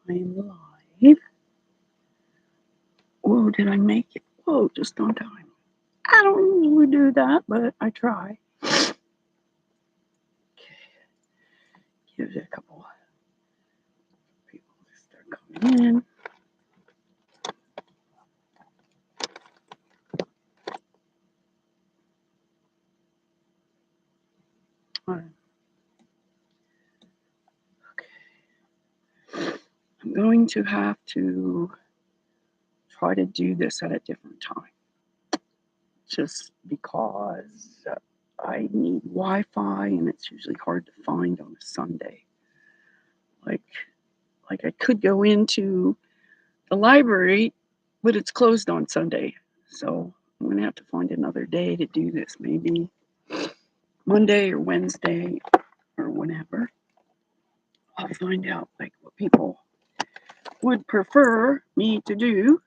I'm live. Whoa, did I make it? Whoa, just on time. I don't usually do that, but I try. Okay, give it a couple people to start coming in. All right. Okay. I'm going to have to try to do this at a different time, just because I need Wi-Fi, and it's usually hard to find on a Sunday. Like, like I could go into the library, but it's closed on Sunday. So I'm gonna have to find another day to do this, maybe Monday or Wednesday or whenever. I'll find out like what people would prefer me to do.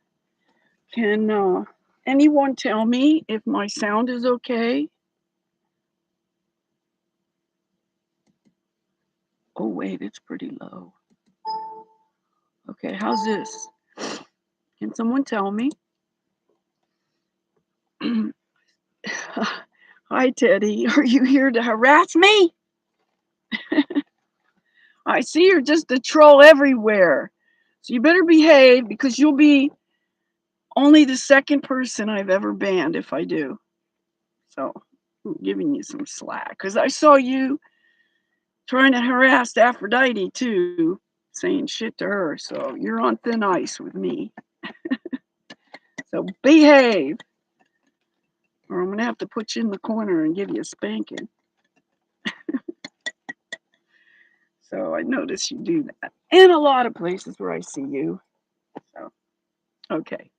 Can anyone tell me if my sound is okay? Oh wait, it's pretty low. Okay, how's this? Can someone tell me? Hi Teddy, are you here to harass me? I see you're just a troll everywhere. So you better behave because you'll be only the second person I've ever banned if I do. So I'm giving you some slack because I saw you trying to harass Aphrodite too, saying shit to her. So you're on thin ice with me. So behave, or I'm gonna have to put you in the corner and give you a spanking. So I notice you do that in a lot of places where I see you. So okay,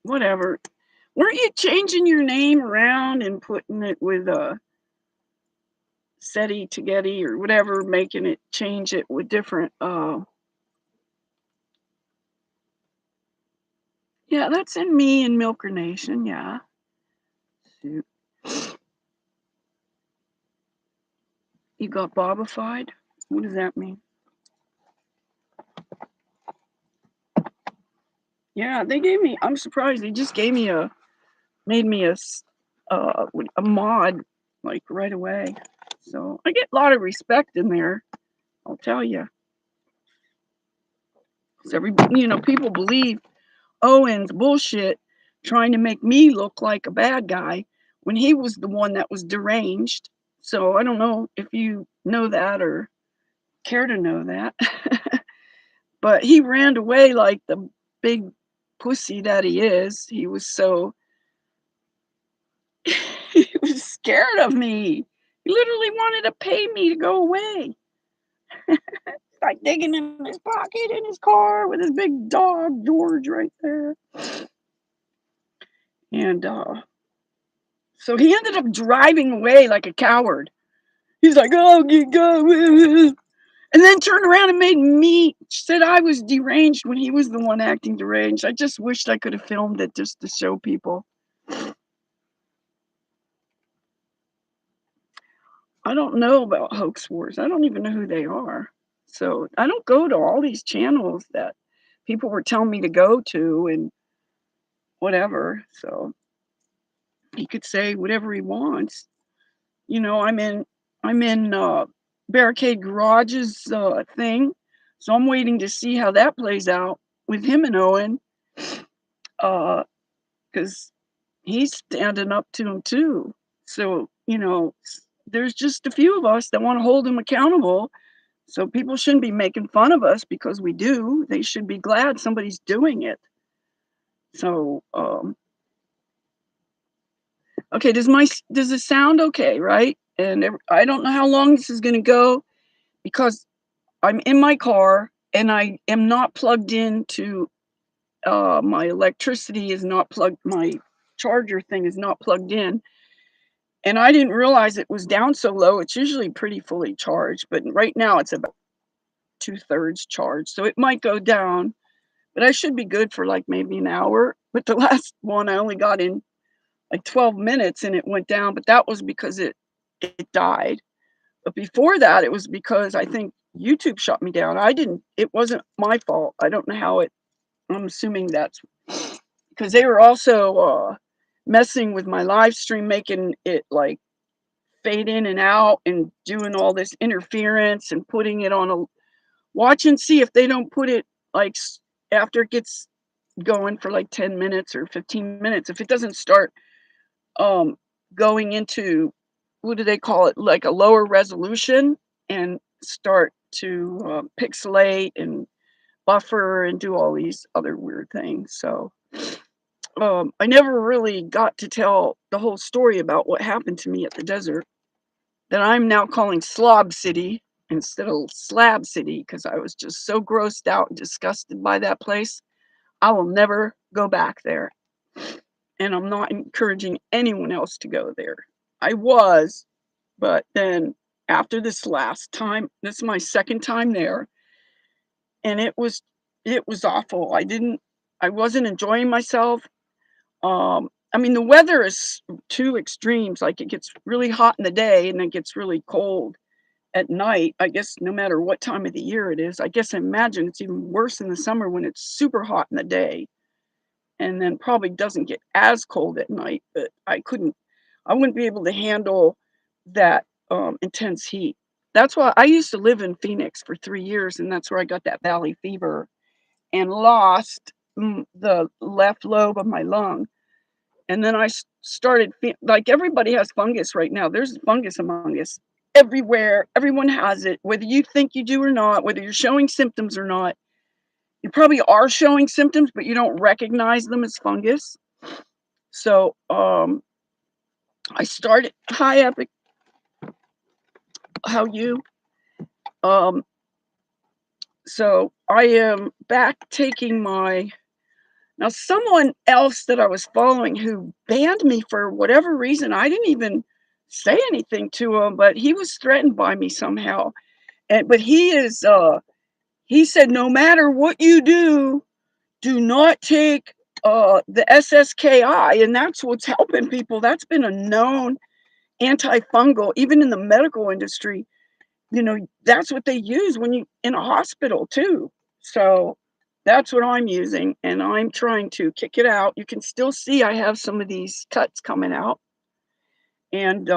whatever. Weren't you changing your name around and putting it with SETI to Getty or whatever, making it change it with different yeah, that's in me and Milker Nation, yeah. Shoot. You got bobified? What does that mean? Yeah, they gave me, I'm surprised they just gave me made me a mod like right away. So I get a lot of respect in there, I'll tell you. So people believe Owen's bullshit trying to make me look like a bad guy when he was the one that was deranged. So I don't know if you know that or care to know that. But he ran away like the big pussy that he is. He was so he was scared of me. He literally wanted to pay me to go away. Like digging in his pocket in his car with his big dog George right there. And so he ended up driving away like a coward. He's like, "Oh, go," and then turned around and made me said I was deranged when he was the one acting deranged. I just wished I could have filmed it just to show people. I don't know about hoax wars. I don't even know who they are. So I don't go to all these channels that people were telling me to go to and whatever. So he could say whatever he wants. I'm in Barricade Garage's thing, so I'm waiting to see how that plays out with him and Owen, because he's standing up to him too. So there's just a few of us that want to hold him accountable. So people shouldn't be making fun of us because we do. They should be glad somebody's doing it. So okay, does it sound okay, right? And I don't know how long this is going to go because I'm in my car and I am not plugged into my electricity is not plugged. My charger thing is not plugged in, and I didn't realize it was down so low. It's usually pretty fully charged, but right now it's about 2/3 charged, so it might go down. But I should be good for like maybe an hour. But the last one I only got in like 12 minutes and it went down. But that was because it died. But before that, it was because I think YouTube shut me down. It wasn't my fault. I don't know how it I'm assuming that's because they were also, messing with my live stream, making it, like, fade in and out and doing all this interference and putting it on a watch and see if they don't put it, like, after it gets going for, like, 10 minutes or 15 minutes, if it doesn't start, um, going into what do they call it? Like, a lower resolution and start to, pixelate and buffer and do all these other weird things, so I never really got to tell the whole story about what happened to me at the desert that I'm now calling Slob City instead of Slab City because I was just so grossed out and disgusted by that place. I will never go back there, and I'm not encouraging anyone else to go there. I was, but then after this last time, this is my second time there, and it was awful. I wasn't enjoying myself. I mean, the weather is two extremes, like, it gets really hot in the day and it gets really cold at night, I guess no matter what time of the year it is. I guess I imagine it's even worse in the summer when it's super hot in the day and then probably doesn't get as cold at night, but I wouldn't be able to handle that, intense heat. That's why I used to live in Phoenix for 3 years, and that's where I got that valley fever and lost, the left lobe of my lung. And then I started like everybody has fungus right now. There's fungus among us everywhere. Everyone has it, whether you think you do or not, whether you're showing symptoms or not. You probably are showing symptoms, but you don't recognize them as fungus. So I started. Hi, Epic. How you? Um, so I am back taking my now, someone else that I was following who banned me for whatever reason, I didn't even say anything to him, but he was threatened by me somehow. But he said, no matter what you do, do not take the SSKI, and that's what's helping people. That's been a known antifungal, even in the medical industry. That's what they use when you in a hospital too. So that's what I'm using, and I'm trying to kick it out. You can still see I have some of these cuts coming out, and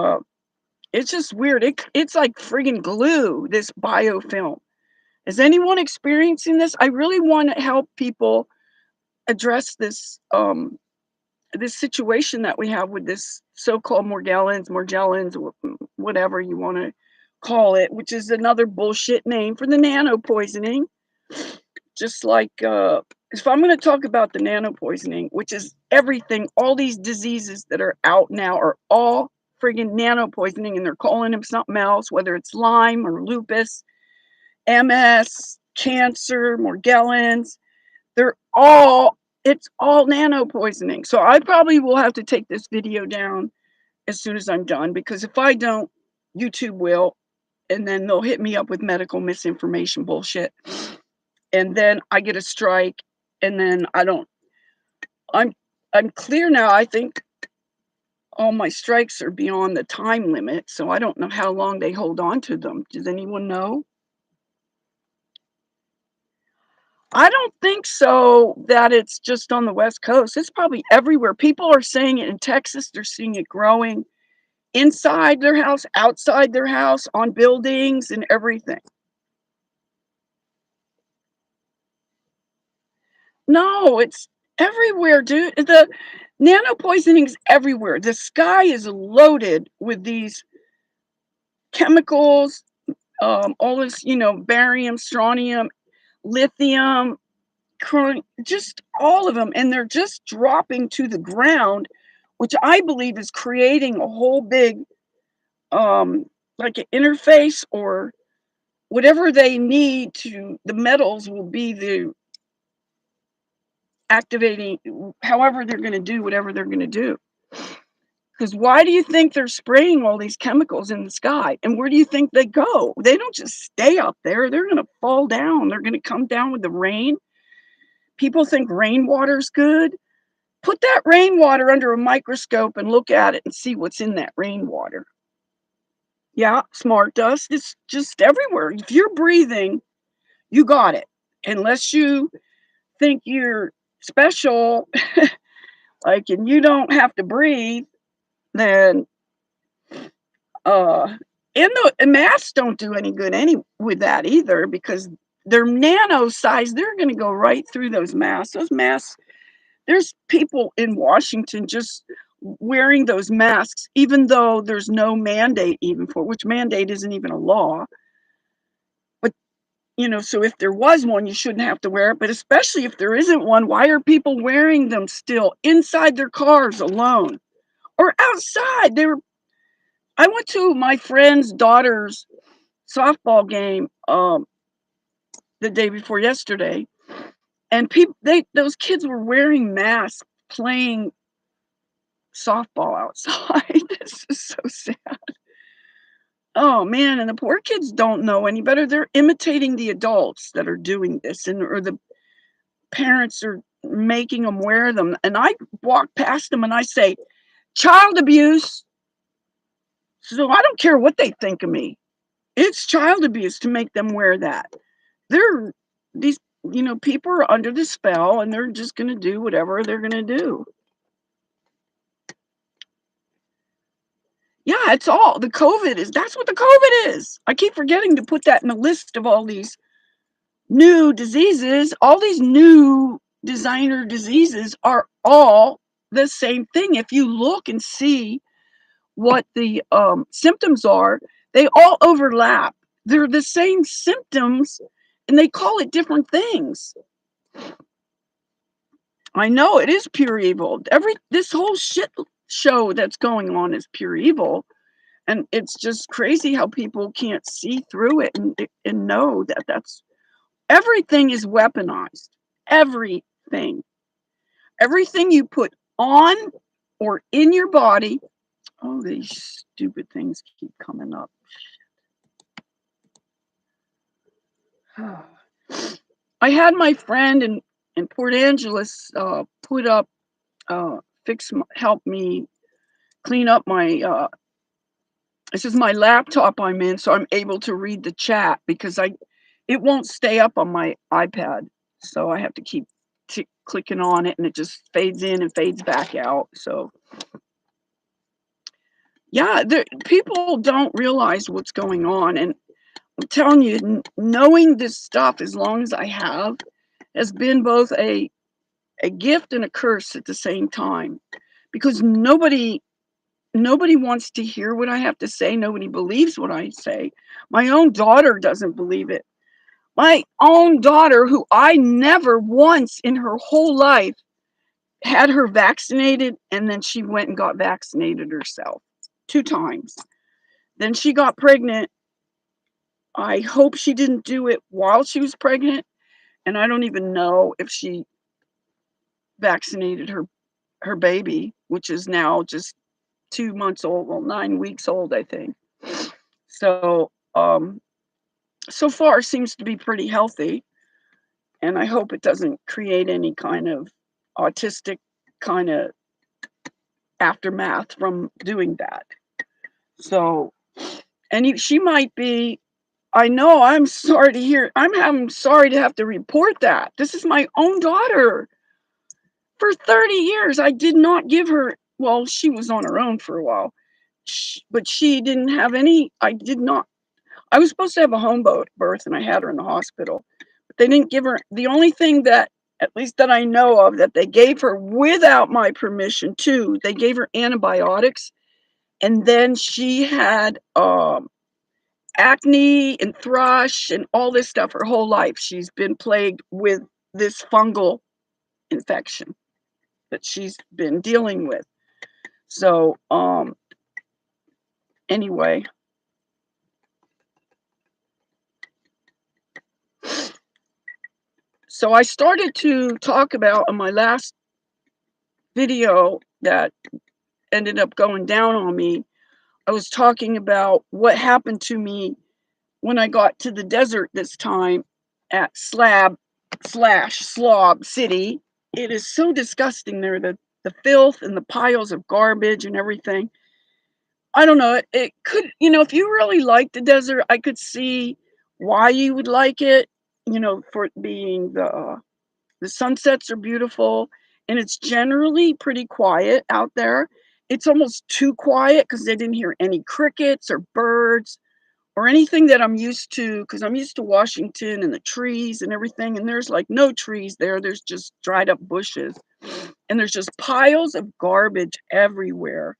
it's just weird. It's like friggin' glue, this biofilm. Is anyone experiencing this? I really want to help people address this situation that we have with this so-called Morgellons, whatever you want to call it, which is another bullshit name for the nano poisoning. Just like if I'm going to talk about the nano poisoning, which is everything, all these diseases that are out now are all friggin' nano poisoning, and they're calling them something else, whether it's Lyme or lupus, MS, cancer, Morgellons. They're all it's all nano poisoning. So I probably will have to take this video down as soon as I'm done because if I don't, YouTube will, and then they'll hit me up with medical misinformation bullshit. And then I get a strike, and then I don't. I'm I'm clear now. I think all my strikes are beyond the time limit, so I don't know how long they hold on to them. Does anyone know? I don't think so that it's just on the West Coast. It's probably everywhere. People are saying it in Texas. They're seeing it growing inside their house, outside their house, on buildings and everything. No, it's everywhere, dude. The nano poisoning's everywhere. The sky is loaded with these chemicals, all this, barium, strontium, lithium, just all of them, and they're just dropping to the ground, which I believe is creating a whole big, like an interface or whatever they need to. The metals will be the activating, however they're going to do whatever they're going to do. Because why do you think they're spraying all these chemicals in the sky? And where do you think they go? They don't just stay up there. They're going to fall down. They're going to come down with the rain. People think rainwater's good. Put that rainwater under a microscope and look at it and see what's in that rainwater. Yeah, smart dust. It's just everywhere. If you're breathing, you got it. Unless you think you're special, like, and you don't have to breathe, then uh and masks don't do any good any with that either because they're nano size. They're going to go right through those masks. Those masks, there's people in Washington just wearing those masks even though there's no mandate even for which mandate isn't even a law. But so if there was one, you shouldn't have to wear it, but especially if there isn't one, why are people wearing them still inside their cars alone or outside? I went to my friend's daughter's softball game the day before yesterday, and people they those kids were wearing masks playing softball outside. This is so sad. Oh man, and the poor kids don't know any better. They're imitating the adults that are doing this, and or the parents are making them wear them. And I walk past them and I say, "Child abuse." So I don't care what they think of me. It's child abuse to make them wear that. They're these people are under the spell and they're just going to do whatever they're going to do. Yeah, it's all the COVID is. That's what the COVID is. I keep forgetting to put that in the list of all these new diseases. All these new designer diseases are all the same thing. If you look and see what the symptoms are, they all overlap. They're the same symptoms and they call it different things. I know it is pure evil. This whole shit show that's going on is pure evil, and it's just crazy how people can't see through it and know that that's everything is weaponized. Everything, everything you put on or in your body. Oh, these stupid things keep coming up. I had my friend in Port Angeles put up, help me clean up my this is my laptop I'm in, so I'm able to read the chat because it won't stay up on my iPad, so I have to keep clicking on it, and it just fades in and fades back out. So yeah, people don't realize what's going on, and I'm telling you, knowing this stuff as long as I have has been both a gift and a curse at the same time because nobody wants to hear what I have to say. Nobody believes what I say. My own daughter doesn't believe it. My own daughter, who I never once in her whole life had her vaccinated, and then she went and got vaccinated herself 2 times. Then she got pregnant. I hope she didn't do it while she was pregnant, and I don't even know if she vaccinated her baby, which is now just 2 months old, well, 9 weeks old, I think. So, so far seems to be pretty healthy, and I hope it doesn't create any kind of autistic kind of aftermath from doing that. So, and she might be. I know. I'm sorry to hear. I'm sorry to have to report that. This is my own daughter. For 30 years, I did not give her. Well, she was on her own for a while, but she didn't have any. I did not. I was supposed to have a home birth, and I had her in the hospital. But they didn't give her the only thing that, at least that I know of, that they gave her without my permission too. They gave her antibiotics, and then she had acne and thrush and all this stuff her whole life. She's been plagued with this fungal infection that she's been dealing with. So, anyway, so I started to talk about in my last video that ended up going down on me. I was talking about what happened to me when I got to the desert this time at Slab City. It is so disgusting there, the filth and the piles of garbage and everything. I don't know, it could, if you really like the desert, I could see why you would like it, for it being the sunsets are beautiful, and it's generally pretty quiet out there. It's almost too quiet because they didn't hear any crickets or birds or anything that I'm used to, because 'cause I'm used to Washington and the trees and everything, and there's, like, no trees there, there's just dried up bushes, and there's just piles of garbage everywhere.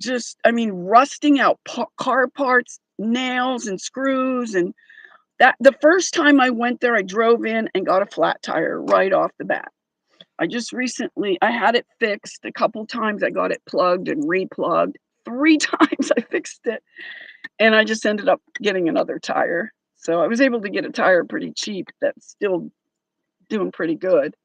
Just, I mean, rusting out car parts, nails and screws, and that the first time I went there, I drove in and got a flat tire right off the bat. I had it fixed a couple times, I got it plugged and replugged. 3 times I fixed it, and I just ended up getting another tire. So I was able to get a tire pretty cheap that's still doing pretty good.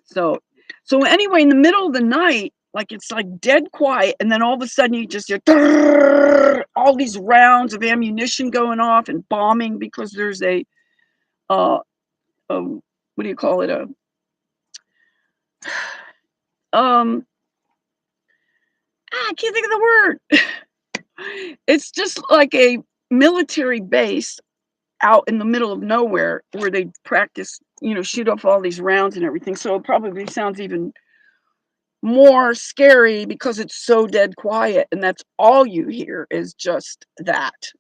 So so anyway, in the middle of the night, like, it's, like, dead quiet, and then all of a sudden you just hear "Grrr," all these rounds of ammunition going off and bombing because there's uh, a what do you call it? Um, I can't think of the word. It's just like a military base out in the middle of nowhere where they practice, shoot off all these rounds and everything, so it probably sounds even more scary because it's so dead quiet, and that's all you hear is just that.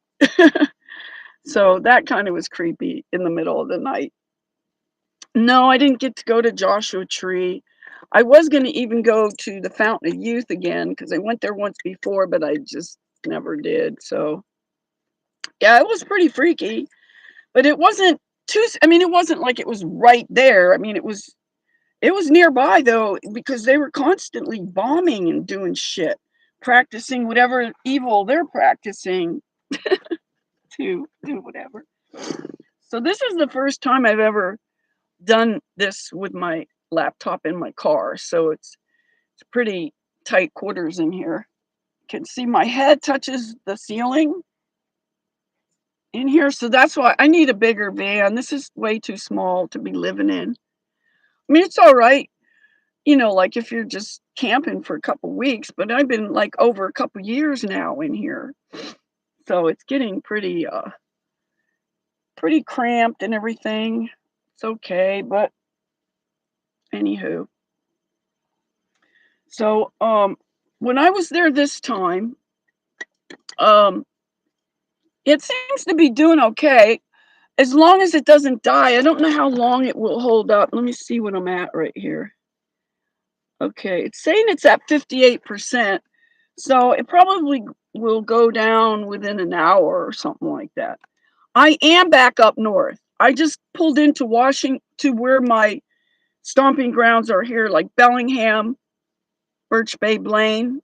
So that kinda was creepy in the middle of the night. No, I didn't get to go to Joshua Tree. I was gonna even go to the Fountain of Youth again because I went there once before, but I just never did, so yeah, it was pretty freaky, but it wasn't I mean, it wasn't like it was right there. I mean, it was nearby though, because they were constantly bombing and doing shit, practicing whatever evil they're practicing to do whatever. So this is the first time I've ever done this with my laptop in my car, so it's pretty tight quarters in here. Can see my head touches the ceiling in here, so that's why I need a bigger van. This is way too small to be living in. I mean, it's all right, like if you're just camping for a couple weeks, but I've been like over a couple years now in here. So it's getting pretty cramped and everything. It's okay, but anywho. So when I was there this time, um it seems to be doing okay as long as it doesn't die. I don't know how long it will hold up. Let me see what I'm at right here. Okay, it's saying it's at 58%. So it probably will go down within an hour or something like that. I am back up north. I just pulled into Washington to where my stomping grounds are here, like Bellingham, Birch Bay, Blaine.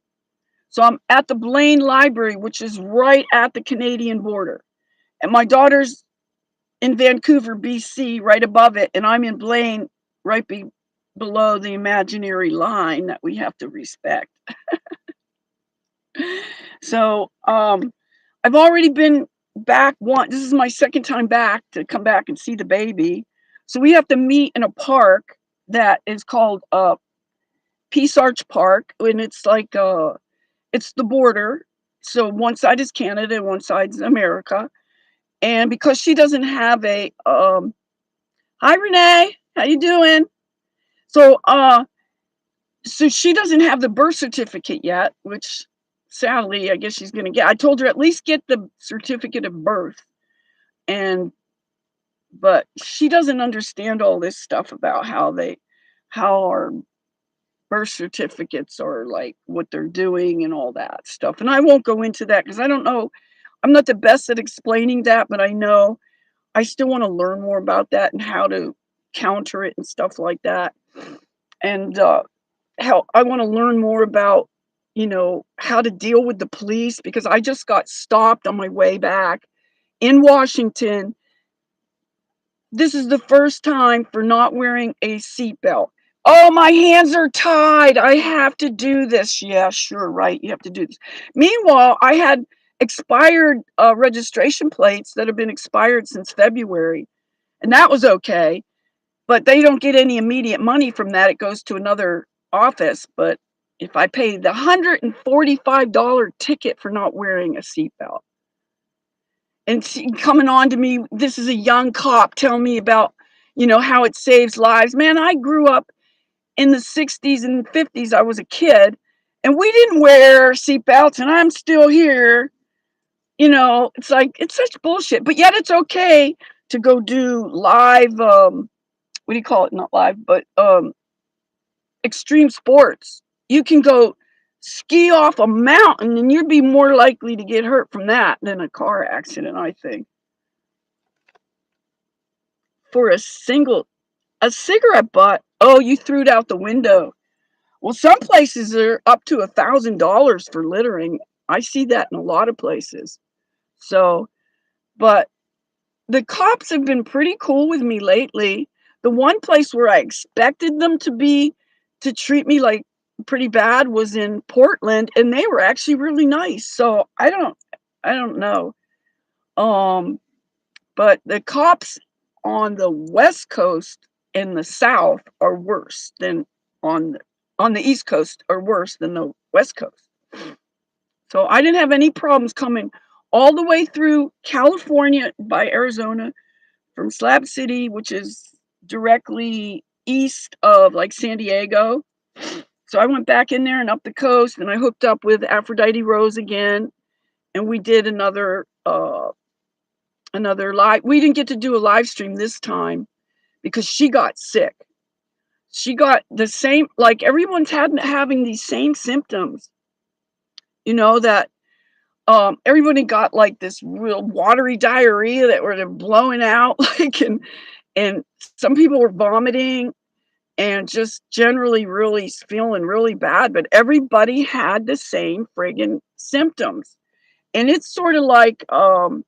So I'm at the Blaine Library, which is right at the Canadian border. And my daughter's in Vancouver, BC, right above it. And I'm in Blaine, right below the imaginary line that we have to respect. So I've already been back one. This is my second time back to come back and see the baby. So we have to meet in a park that is called Peace Arch Park, and it's the border. So one side is Canada and one side is America. And because she doesn't have a hi Renee, how you doing? So so she doesn't have the birth certificate yet, which sadly I guess she's gonna get. I told her at least get the certificate of birth. And but she doesn't understand all this stuff about how our birth certificates are, like, what they're doing and all that stuff. And I won't go into that because I don't know. I'm not the best at explaining that, but I know I still want to learn more about that and how to counter it and stuff like that. And how I want to learn more about, how to deal with the police because I just got stopped on my way back in Washington. This is the first time for not wearing a seatbelt. Oh, my hands are tied. I have to do this. Yeah, sure, right. You have to do this. Meanwhile, I had expired registration plates that have been expired since February, and that was okay. But they don't get any immediate money from that. It goes to another office. But if I pay the $145 ticket for not wearing a seatbelt. And coming on to me, this is a young cop telling me about, how it saves lives. Man, I grew up in the 60s and 50s. I was a kid, and we didn't wear seatbelts, and I'm still here. It's like, it's such bullshit. But yet it's okay to go do live, what do you call it? Not live, but extreme sports. You can go ski off a mountain, and you'd be more likely to get hurt from that than a car accident, I think. For a cigarette butt, oh, you threw it out the window. Well, some places are up to $1,000 for littering. I see that in a lot of places. So, but the cops have been pretty cool with me lately. The one place where I expected them to treat me like pretty bad was in Portland, and they were actually really nice. So I don't know. Um, but the cops on the West Coast and the South are worse than on the, on the East Coast are worse than the West Coast. So I didn't have any problems coming all the way through California by Arizona from Slab City, which is directly east of like San Diego. So I went back in there and up the coast, and I hooked up with Aphrodite Rose again, and we did another live. We didn't get to do a live stream this time because she got sick. She got the same, like everyone's having these same symptoms, that everybody got like this real watery diarrhea that were blowing out, like, and some people were vomiting and just generally really feeling really bad, but everybody had the same friggin' symptoms. And it's sort of like, when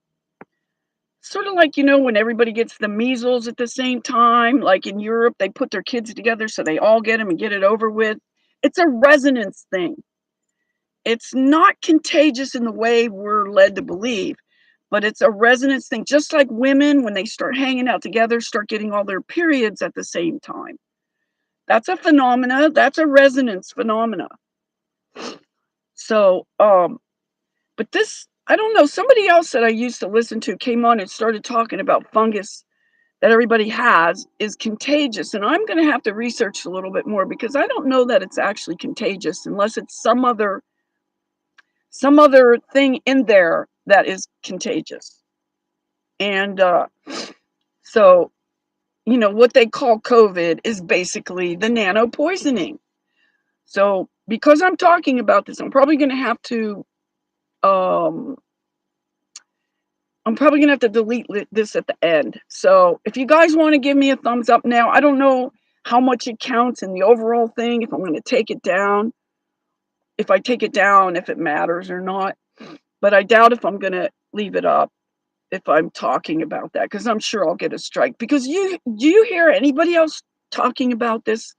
everybody gets the measles at the same time, like in Europe, they put their kids together so they all get them and get it over with. It's a resonance thing. It's not contagious in the way we're led to believe, but it's a resonance thing. Just like women, when they start hanging out together, start getting all their periods at the same time. That's a phenomena. That's a resonance phenomena. So, but this, I don't know, somebody else that I used to listen to came on and started talking about fungus that everybody has is contagious. And I'm going to have to research a little bit more because I don't know that it's actually contagious unless it's some other thing in there that is contagious. And so, what they call COVID is basically the nano poisoning. So, because I'm talking about this, um, I'm probably gonna have to delete this at the end. So, if you guys want to give me a thumbs up now, I don't know how much it counts in the overall thing. If I'm going to take it down, if I take it down, if it matters or not. But I doubt if I'm going to leave it up if I'm talking about that because I'm sure I'll get a strike. Because do you hear anybody else talking about this?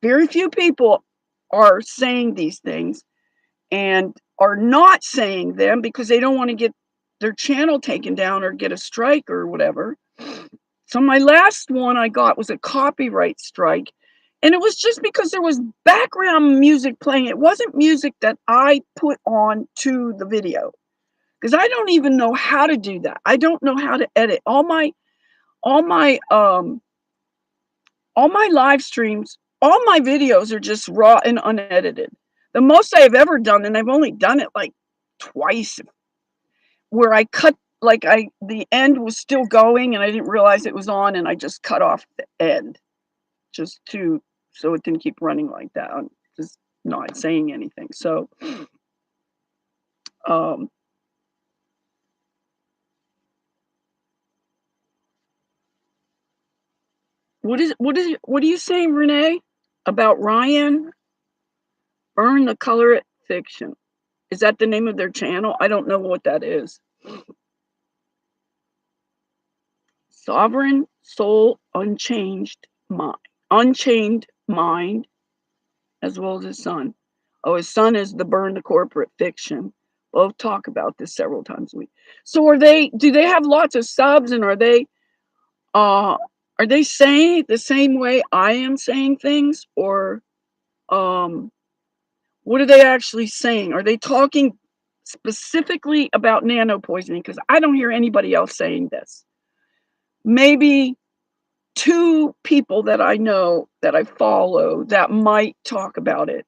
Very few people are saying these things and are not saying them because they don't want to get their channel taken down or get a strike or whatever. So my last one I got was a copyright strike. And it was just because there was background music playing. It wasn't music that I put on to the video. Because I don't even know how to do that. I don't know how to edit. All my um all my live streams, all my videos are just raw and unedited. The most I've ever done, and I've only done it like twice, where I cut like I the end was still going and I didn't realize it was on and I just cut off the end just to so it didn't keep running like that. I'm just not saying anything. So um what are you saying, Renee? About Ryan? Burn the Color It Fiction. Is that the name of their channel? I don't know what that is. Sovereign Soul Unchained Mind, as well as his son. Oh, his son is the Burn the Corporate Fiction. Both talk about this several times a week. So do they have lots of subs and uh are they saying it the same way I am saying things? Or um What are they actually saying? Are they talking specifically about nano poisoning? Because I don't hear anybody else saying this. Maybe two people that I know that I follow that might talk about it.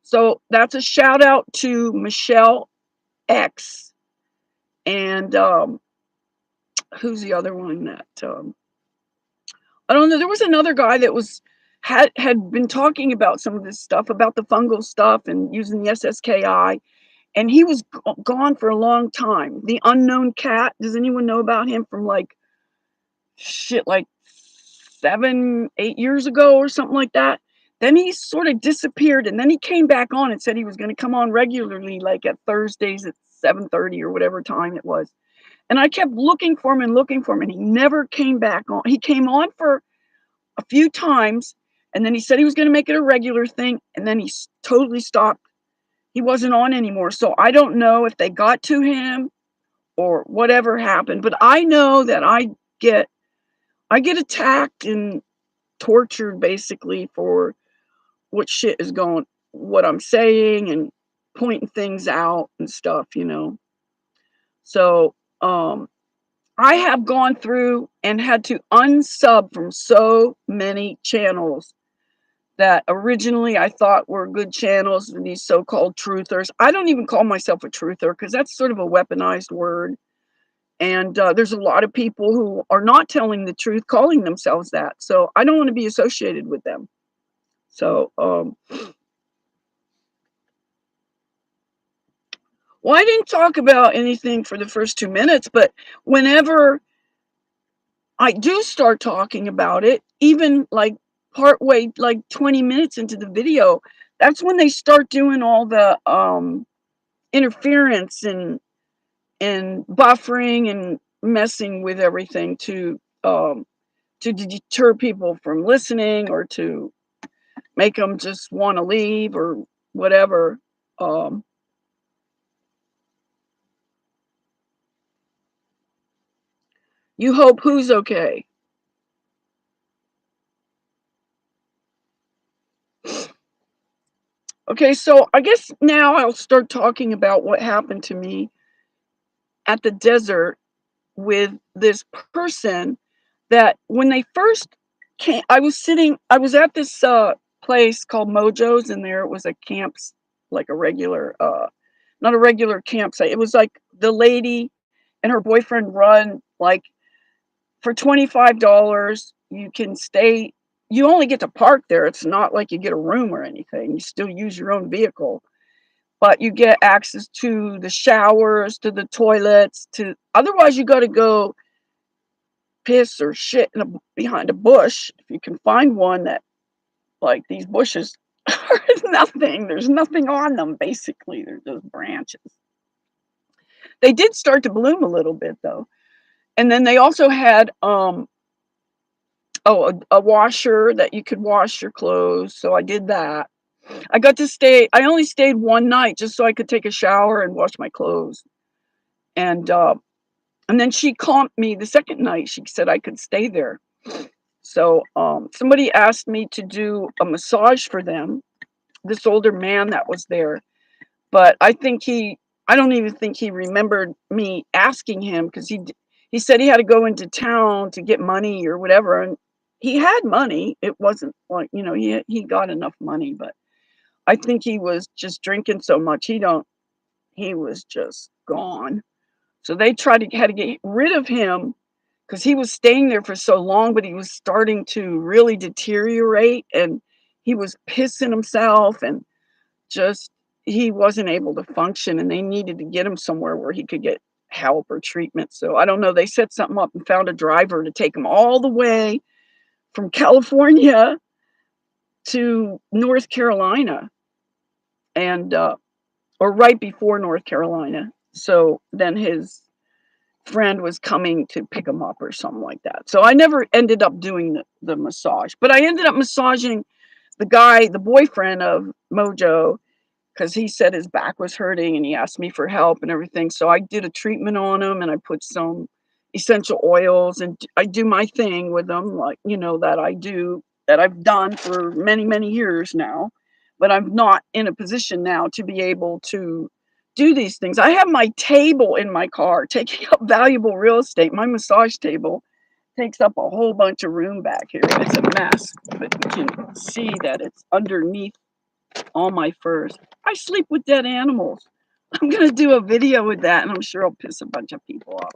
So that's a shout out to Michelle X and who's the other one that I don't know. There was another guy that was had been talking about some of this stuff about the fungal stuff and using the SSKI, and he was gone for a long time. The unknown cat. Does anyone know about him from like shit like 7, 8 years ago or something like that? Then he sort of disappeared, and then he came back on and said he was going to come on regularly, like at Thursdays at 7:30 or whatever time it was. And I kept looking for him, and he never came back on. He came on for a few times, and then he said he was going to make it a regular thing, and then he totally stopped. He wasn't on anymore. So I don't know if they got to him or whatever happened, but I know that get I get attacked and tortured basically for what shit is going what I'm saying and pointing things out and stuff. So I have gone through and had to unsub from so many channels that originally I thought were good channels, these so-called truthers. I don't even call myself a truther because that's sort of a weaponized word. And there's a lot of people who are not telling the truth, calling themselves that. So I don't want to be associated with them. So, well, I didn't talk about anything for the first 2 minutes, but whenever I do start talking about it, even like partway, like 20 minutes into the video, that's when they start doing all the interference and buffering and messing with everything to deter people from listening or to make them just want to leave or whatever. Um, you hope who's okay? Okay, so I guess now I'll start talking about what happened to me at the desert with this person that when they first came, I was at this place called Mojos, and there it was a camps, like a regular, not a regular campsite. It was like the lady and her boyfriend run like for $25 you can stay. You only get to park there. It's not like you get a room or anything. You still use your own vehicle, but you get access to the showers, to the toilets, to otherwise you got to go piss or shit behind a bush if you can find one that like these bushes are nothing. There's nothing on them basically. They're just branches. They did start to bloom a little bit though. And then they also had a washer that you could wash your clothes. So I did that. I only stayed one night just so I could take a shower and wash my clothes. And and then she comped me the second night. She said I could stay there. So somebody asked me to do a massage for them, this older man that was there. But I don't even think he remembered me asking him because he said he had to go into town to get money or whatever. And he had money. It wasn't like, he got enough money, but I think he was just drinking so much. He was just gone. So they had to get rid of him because he was staying there for so long, but he was starting to really deteriorate and he was pissing himself and just he wasn't able to function and they needed to get him somewhere where he could get help or treatment. So I don't know. They set something up and found a driver to take him all the way from California to North Carolina and or right before North Carolina. So then his friend was coming to pick him up or something like that. So I never ended up doing the massage, but I ended up massaging the boyfriend of Mojo, because he said his back was hurting and he asked me for help and everything. So I did a treatment on him and I put some essential oils and I do my thing with them, like, that I've done for many, many years now. but I'm not in a position now to be able to do these things. I have my table in my car taking up valuable real estate. My massage table takes up a whole bunch of room back here. It's a mess, but you can see that it's underneath all my furs. I sleep with dead animals. I'm gonna do a video with that, and I'm sure I'll piss a bunch of people off.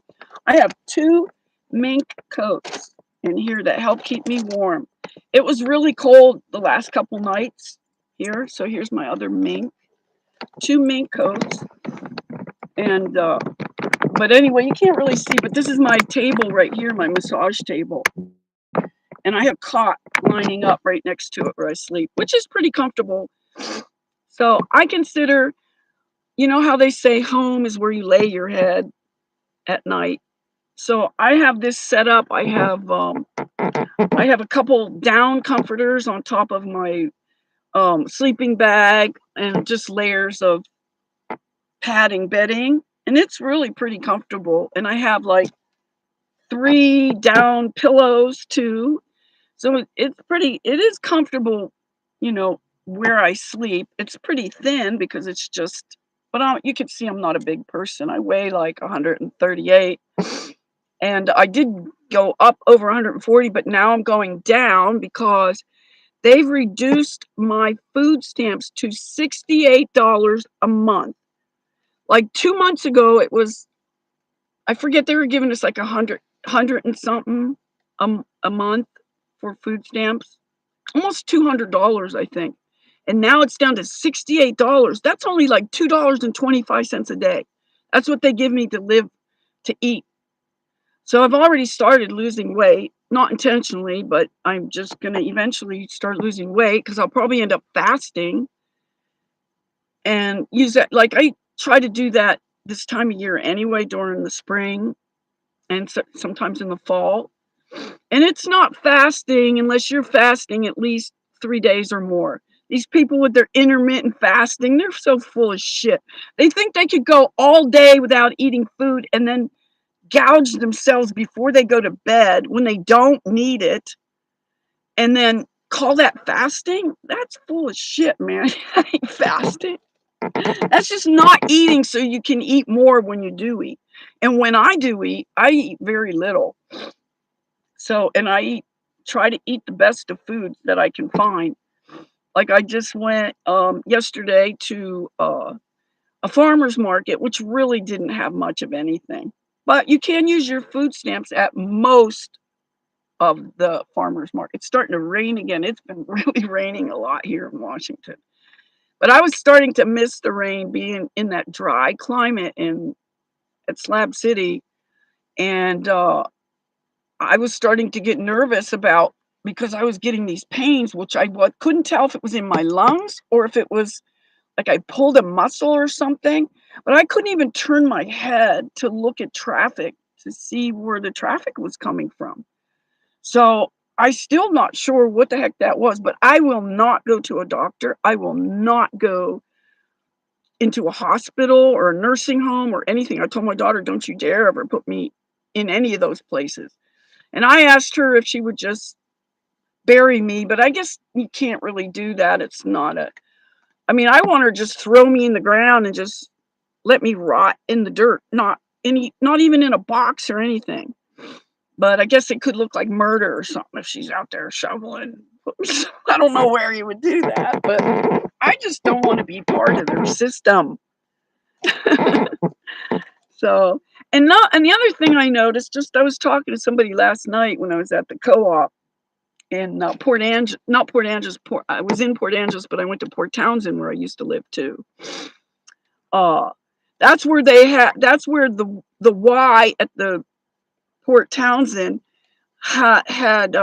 I have 2 mink coats in here that help keep me warm. It was really cold the last couple nights here, so here's my other mink. 2 mink coats, and but anyway, you can't really see, but this is my table right here, my massage table, and I have a cot lining up right next to it where I sleep, which is pretty comfortable. So I consider, you know how they say home is where you lay your head at night. So I have this set up. I have a couple down comforters on top of my sleeping bag and just layers of padding bedding, and it's really pretty comfortable. And I have like 3 down pillows too. So it is comfortable, you know, where I sleep. It's pretty thin because it's just, but you can see I'm not a big person. I weigh like 138, and I did go up over 140, but now I'm going down because they've reduced my food stamps to $68 a month. Like 2 months ago, it was, I forget, they were giving us like hundred and something a month for food stamps, almost $200, I think. And now it's down to $68. That's only like $2.25 a day. That's what they give me to live, to eat. So I've already started losing weight, not intentionally, but I'm just going to eventually start losing weight because I'll probably end up fasting and use that. Like I try to do that this time of year anyway, during the spring and sometimes in the fall. And it's not fasting unless you're fasting at least 3 days or more. These people with their intermittent fasting, they're so full of shit. They think they could go all day without eating food and then gouge themselves before they go to bed when they don't need it, and then call that fasting? That's full of shit, man. I ain't fasting. That's just not eating so you can eat more when you do eat. And when I do eat, I eat very little. So, and try to eat the best of foods that I can find. Like I just went yesterday to a farmer's market, which really didn't have much of anything. But you can use your food stamps at most of the farmer's market. It's starting to rain again. It's been really raining a lot here in Washington. But I was starting to miss the rain, being in that dry climate at Slab City, and I was starting to get nervous about, because I was getting these pains, which I couldn't tell if it was in my lungs or if it was like I pulled a muscle or something. But I couldn't even turn my head to look at traffic to see where the traffic was coming from. So I still not sure what the heck that was, but I will not go to a doctor. I will not go into a hospital or a nursing home or anything. I told my daughter, don't you dare ever put me in any of those places. And I asked her if she would just bury me, but I guess you can't really do that. It's not I mean, I want her to just throw me in the ground and just let me rot in the dirt, not even in a box or anything. But I guess it could look like murder or something if she's out there shoveling. I don't know where you would do that, but I just don't want to be part of their system. So, and the other thing I noticed, just I was talking to somebody last night when I was at the co-op in Port Angeles, not Port Angeles. I was in Port Angeles, but I went to Port Townsend where I used to live too. Uh, that's where That's where the Y at the Port Townsend had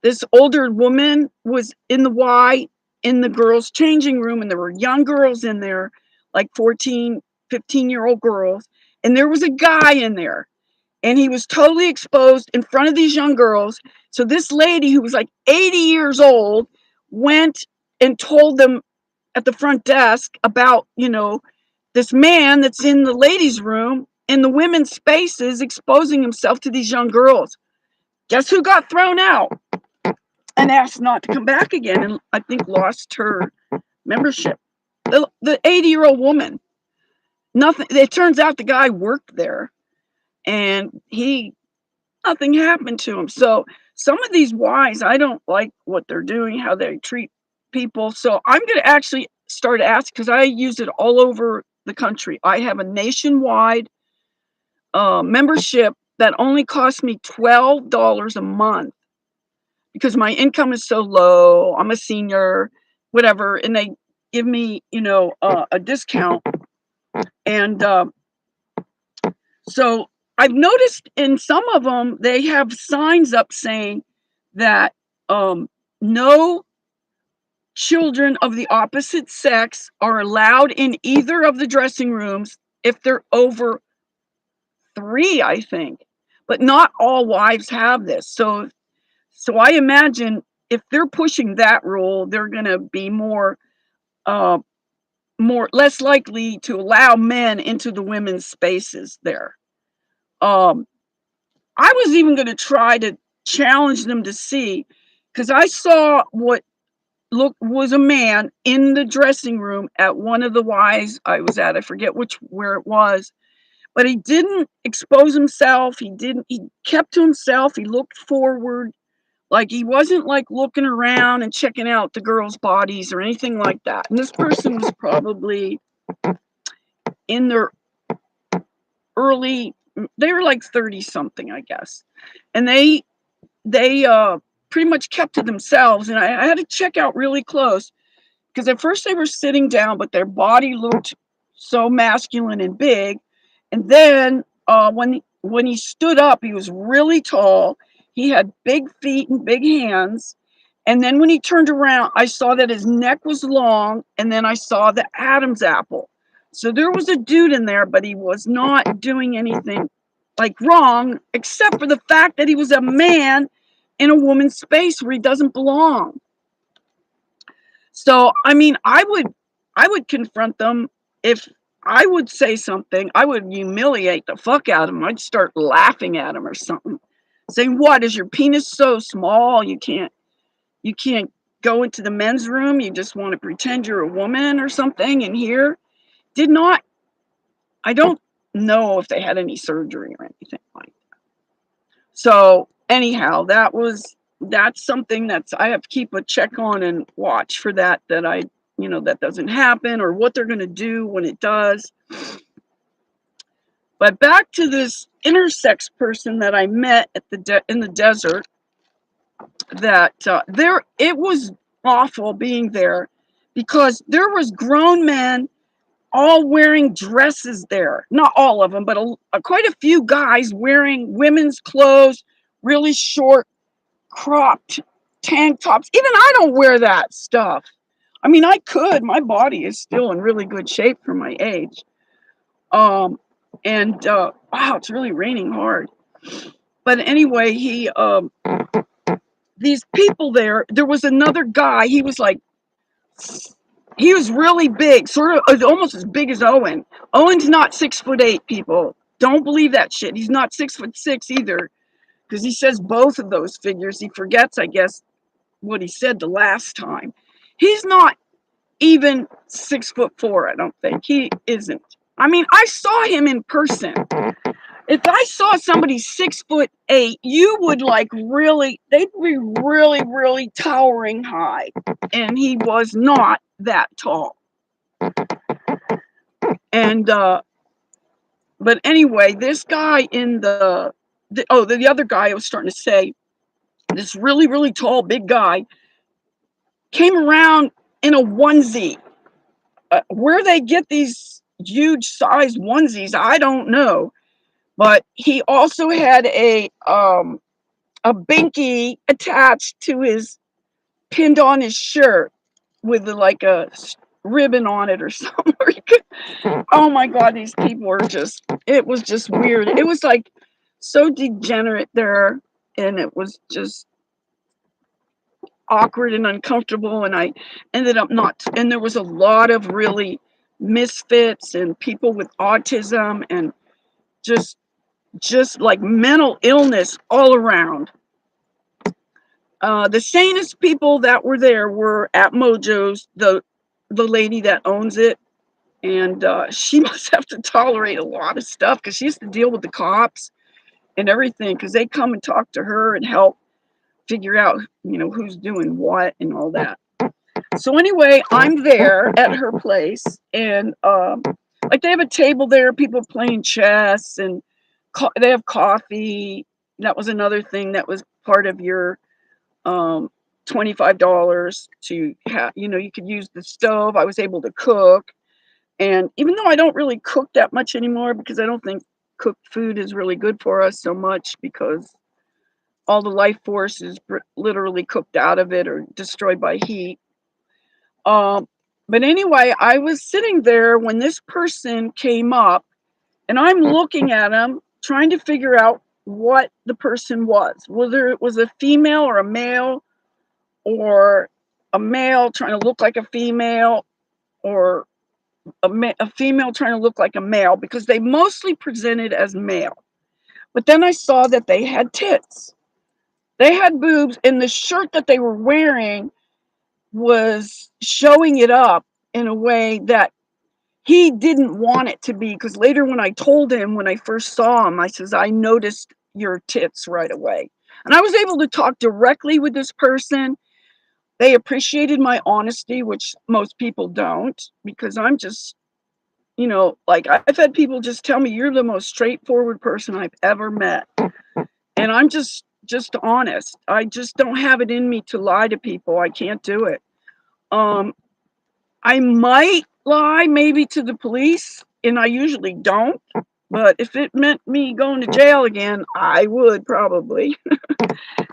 this older woman was in the Y in the girls' changing room, and there were young girls in there, like 14, 15-year-old girls, and there was a guy in there, and he was totally exposed in front of these young girls. So this lady, who was like 80 years old, went and told them at the front desk about, this man that's in the ladies' room in the women's spaces exposing himself to these young girls. Guess who got thrown out and asked not to come back again, and I think lost her membership. The 80-year-old woman, nothing. It turns out the guy worked there, and nothing happened to him. So some of these Ys, I don't like what they're doing, how they treat people. So I'm going to actually start asking, because I use it all over the country. I have a nationwide membership that only costs me $12 a month because my income is so low. I'm a senior, whatever, and they give me, a discount. And so I've noticed in some of them, they have signs up saying that no children of the opposite sex are allowed in either of the dressing rooms if they're over 3, I think. But not all wives have this. So I imagine if they're pushing that rule, they're going to be uh, less likely to allow men into the women's spaces there. I was even going to try to challenge them to see, because I saw what was a man in the dressing room at one of the Ys I was at. I forget where it was, but he didn't expose himself. He kept to himself. He looked forward. Like, he wasn't like looking around and checking out the girls' bodies or anything like that. And this person was probably in their they were like 30 something, I guess. And they pretty much kept to themselves. And I had to check out really close, because at first they were sitting down, but their body looked so masculine and big. And then when he stood up, he was really tall. He had big feet and big hands. And then when he turned around, I saw that his neck was long, and then I saw the Adam's apple. So there was a dude in there, but he was not doing anything like wrong, except for the fact that he was a man in a woman's space where he doesn't belong. So, I mean, I would confront them. If I would say something, I would humiliate the fuck out of them. I'd start laughing at them or something, saying, "What, is your penis so small you can't go into the men's room? You just want to pretend you're a woman or something?" And here, I don't know if they had any surgery or anything like that. So anyhow, that's something that's I have to keep a check on and watch for that that doesn't happen, or what they're going to do when it does. But back to this intersex person that I met at in the desert, that it was awful being there, because there was grown men all wearing dresses there. Not all of them, but quite a few guys wearing women's clothes, really short, cropped tank tops. Even I don't wear that stuff. I mean, I could. My body is still in really good shape for my age. Wow, it's really raining hard. But anyway, these people there was another guy. He was really big, sort of almost as big as Owen. Owen's not 6'8", people. Don't believe that shit. He's not 6'6" either, because he says both of those figures. He forgets, I guess, what he said the last time. He's not even 6'4", I don't think. He isn't. I mean, I saw him in person. If I saw somebody 6'8", you would they'd be really, really towering high. And he was not that tall. And, but anyway, this guy in the other guy I was starting to say, this really, really tall, big guy, came around in a onesie. Where they get these huge size onesies, I don't know. But he also had a binky attached to pinned on his shirt with like a ribbon on it or something. Oh my God, these people were it was just weird. It was like so degenerate there, and it was just awkward and uncomfortable. And I ended up and there was a lot of really misfits and people with autism and just like mental illness all around. The sanest people that were there were at Mojos. the lady that owns it, and she must have to tolerate a lot of stuff because she has to deal with the cops and everything because they come and talk to her and help figure out, who's doing what and all that. So anyway, I'm there at her place, and like they have a table there, people playing chess, and they have coffee. That was another thing that was part of your um, $25 to have. You could use the stove. I was able to cook, and even though I don't really cook that much anymore because I don't think cooked food is really good for us so much because all the life force is literally cooked out of it or destroyed by heat. Um, but anyway, I was sitting there when this person came up, and I'm looking at him, trying to figure out what the person was, whether it was a female or a male, or a male trying to look like a female, or a female trying to look like a male, because they mostly presented as male. But then I saw that they had tits, they had boobs, and the shirt that they were wearing was showing it up in a way that he didn't want it to be. Because later, when I told him, when I first saw him, I says, I noticed your tits right away. And I was able to talk directly with this person. They appreciated my honesty, which most people don't, because I'm just, like I've had people just tell me, you're the most straightforward person I've ever met. And I'm just honest. I just don't have it in me to lie to people. I can't do it. Um, I might lie maybe to the police, and I usually don't. But if it meant me going to jail again, I would probably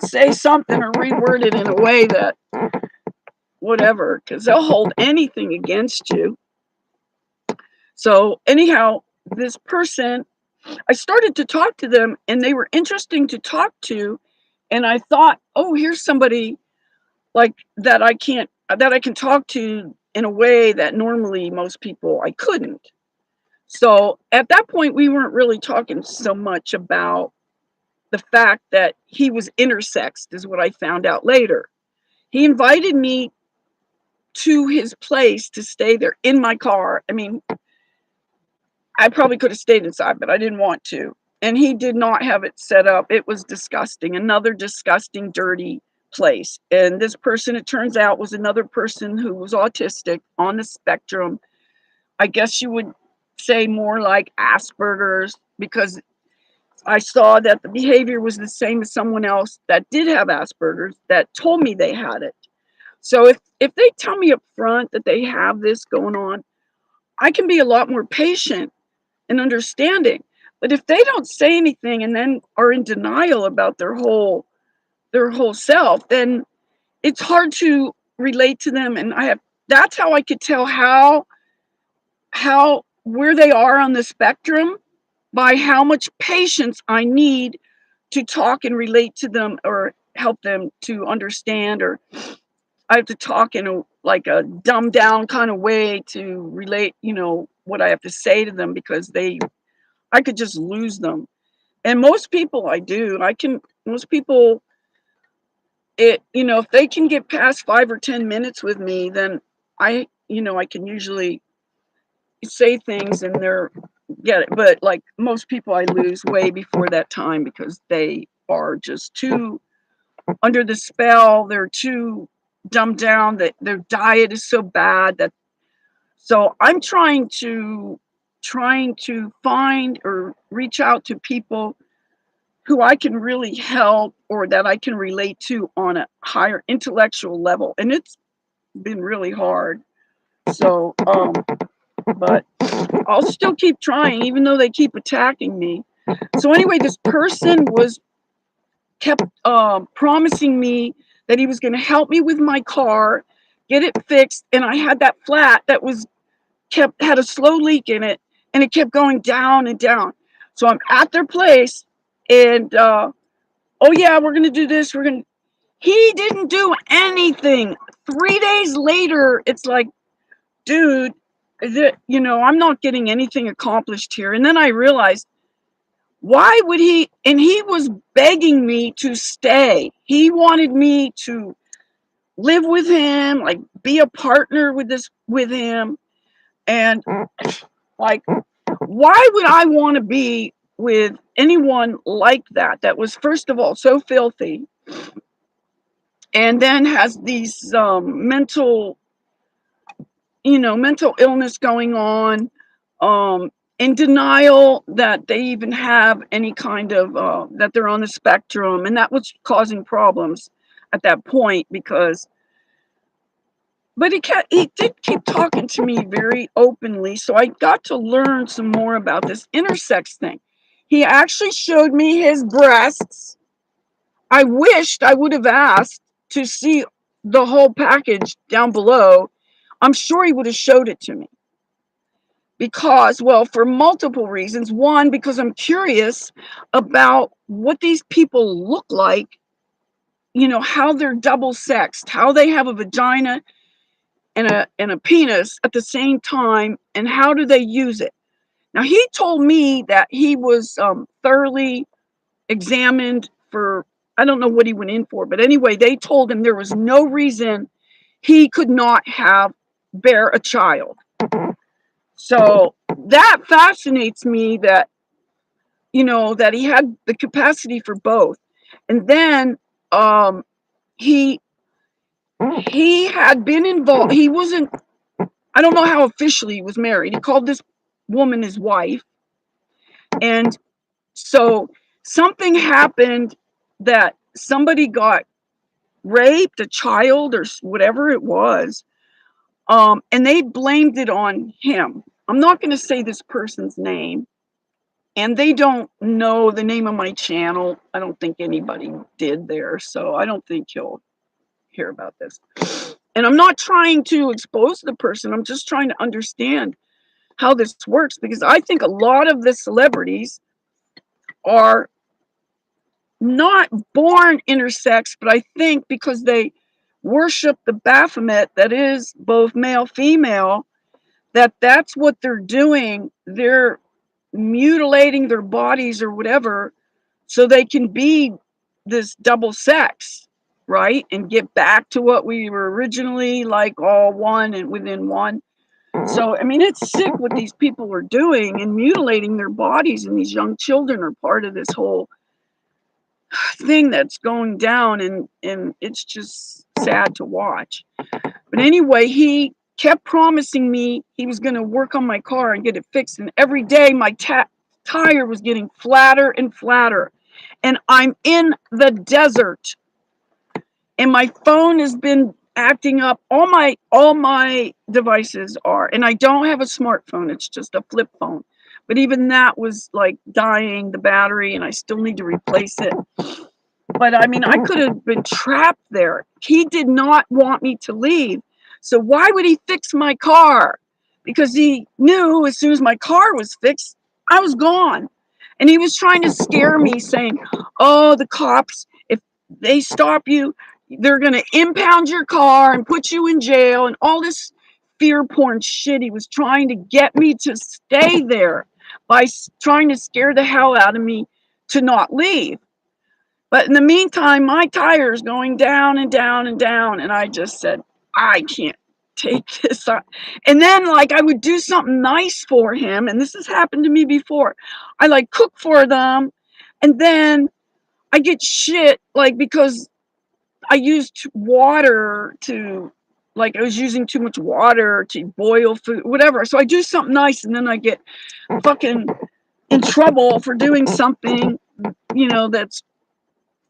say something or reword it in a way that whatever, because they'll hold anything against you. So, anyhow, this person, I started to talk to them, and they were interesting to talk to. And I thought, oh, here's somebody like that I can talk to in a way that normally most people I couldn't. So at that point, we weren't really talking so much about the fact that he was intersexed, is what I found out later. He invited me to his place to stay there in my car. I mean, I probably could have stayed inside, but I didn't want to. And he did not have it set up. It was disgusting. Another disgusting, dirty place. And this person, it turns out, was another person who was autistic on the spectrum. I guess you would say more like Asperger's, because I saw that the behavior was the same as someone else that did have Asperger's that told me they had it. So if they tell me up front that they have this going on, I can be a lot more patient and understanding. But if they don't say anything and then are in denial about their whole self, then it's hard to relate to them. And that's how I could tell how where they are on the spectrum, by how much patience I need to talk and relate to them or help them to understand, or I have to talk in a dumbed down kind of way to relate, what I have to say to them, because I could just lose them. And most people I do. Most people, if they can get past 5 or 10 minutes with me, then I can usually say things and they're get it. But like most people I lose way before that time, because they are just too under the spell. They're too dumbed down, that their diet is so bad that, so I'm trying to find or reach out to people who I can really help, or that I can relate to on a higher intellectual level. And it's been really hard. So, but I'll still keep trying, even though they keep attacking me. So anyway, this person kept promising me that he was going to help me with my car, get it fixed, and I had that flat that had a slow leak in it, and it kept going down and down. So I'm at their place, and oh yeah, we're going to do this. He didn't do anything. 3 days later, it's like, dude, I'm not getting anything accomplished here. And then I realized, why would he? And he was begging me to stay. He wanted me to live with him, like be a partner with him. And like, why would I want to be with anyone like that? That was, first of all, so filthy, and then has these mental illness going on, in denial that they even have any kind of that they're on the spectrum, and that was causing problems at that point because. But he did keep talking to me very openly, so I got to learn some more about this intersex thing. He actually showed me his breasts. I wished I would have asked to see the whole package down below. I'm sure he would have showed it to me. Because, well, for multiple reasons. One, because I'm curious about what these people look like, how they're double sexed, how they have a vagina and a penis at the same time, and how do they use it. Now, he told me that he was thoroughly examined for, I don't know what he went in for, but anyway, they told him there was no reason he could not bear a child. So that fascinates me, that that he had the capacity for both. And then he had been involved. He wasn't, I don't know how officially he was married. He called this woman his wife. And so something happened, that somebody got raped, a child or whatever it was, and they blamed it on him. I'm not going to say this person's name, and they don't know the name of my channel. I don't think anybody did there, so I don't think he'll hear about this. And I'm not trying to expose the person. I'm just trying to understand how this works, because I think a lot of the celebrities are not born intersex, but I think because they worship the Baphomet that is both male female, that's what they're doing. They're mutilating their bodies or whatever so they can be this double sex, right? And get back to what we were originally, like all one and within one. So, I mean, it's sick what these people are doing and mutilating their bodies, and these young children are part of this whole thing that's going down, and it's just sad to watch. But anyway, he kept promising me he was going to work on my car and get it fixed, and every day my tire was getting flatter and flatter, and I'm in the desert, and my phone has been acting up. All my devices are, and I don't have a smartphone, it's just a flip phone, but even that was like dying, the battery, and I still need to replace it. But I mean, I could have been trapped there. He did not want me to leave. So why would he fix my car? Because he knew as soon as my car was fixed, I was gone. And he was trying to scare me, saying, oh, the cops, if they stop you, they're going to impound your car and put you in jail, and all this fear porn shit. He was trying to get me to stay there by trying to scare the hell out of me to not leave. But in the meantime, my tire's going down and down and down. And I just said, I can't take this. And then, like, I would do something nice for him. And this has happened to me before. I like cook for them. And then I get shit, like, because I used water to, like, I was using too much water to boil food, whatever. So I do something nice, and then I get fucking in trouble for doing something, that's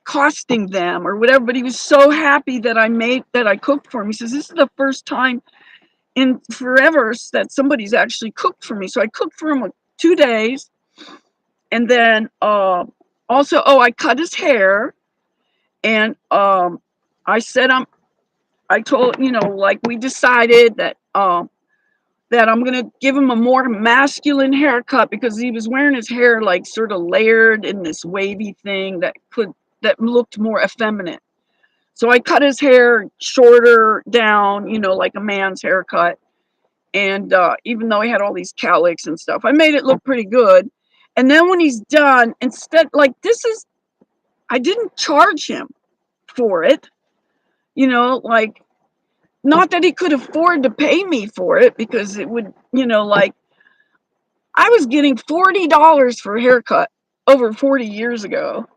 costing them or whatever. But he was so happy that I cooked for him. He says, this is the first time in forever that somebody's actually cooked for me. So I cooked for him like 2 days. And then also, I cut his hair. And I said, I told, like, we decided that that I'm gonna give him a more masculine haircut, because he was wearing his hair like sort of layered in this wavy thing that looked more effeminate. So I cut his hair shorter down, like a man's haircut. And even though he had all these cowlicks and stuff, I made it look pretty good. And then when he's done, instead, like, I didn't charge him for it. like, not that he could afford to pay me for it, because it would, like, I was getting $40 for a haircut over 40 years ago.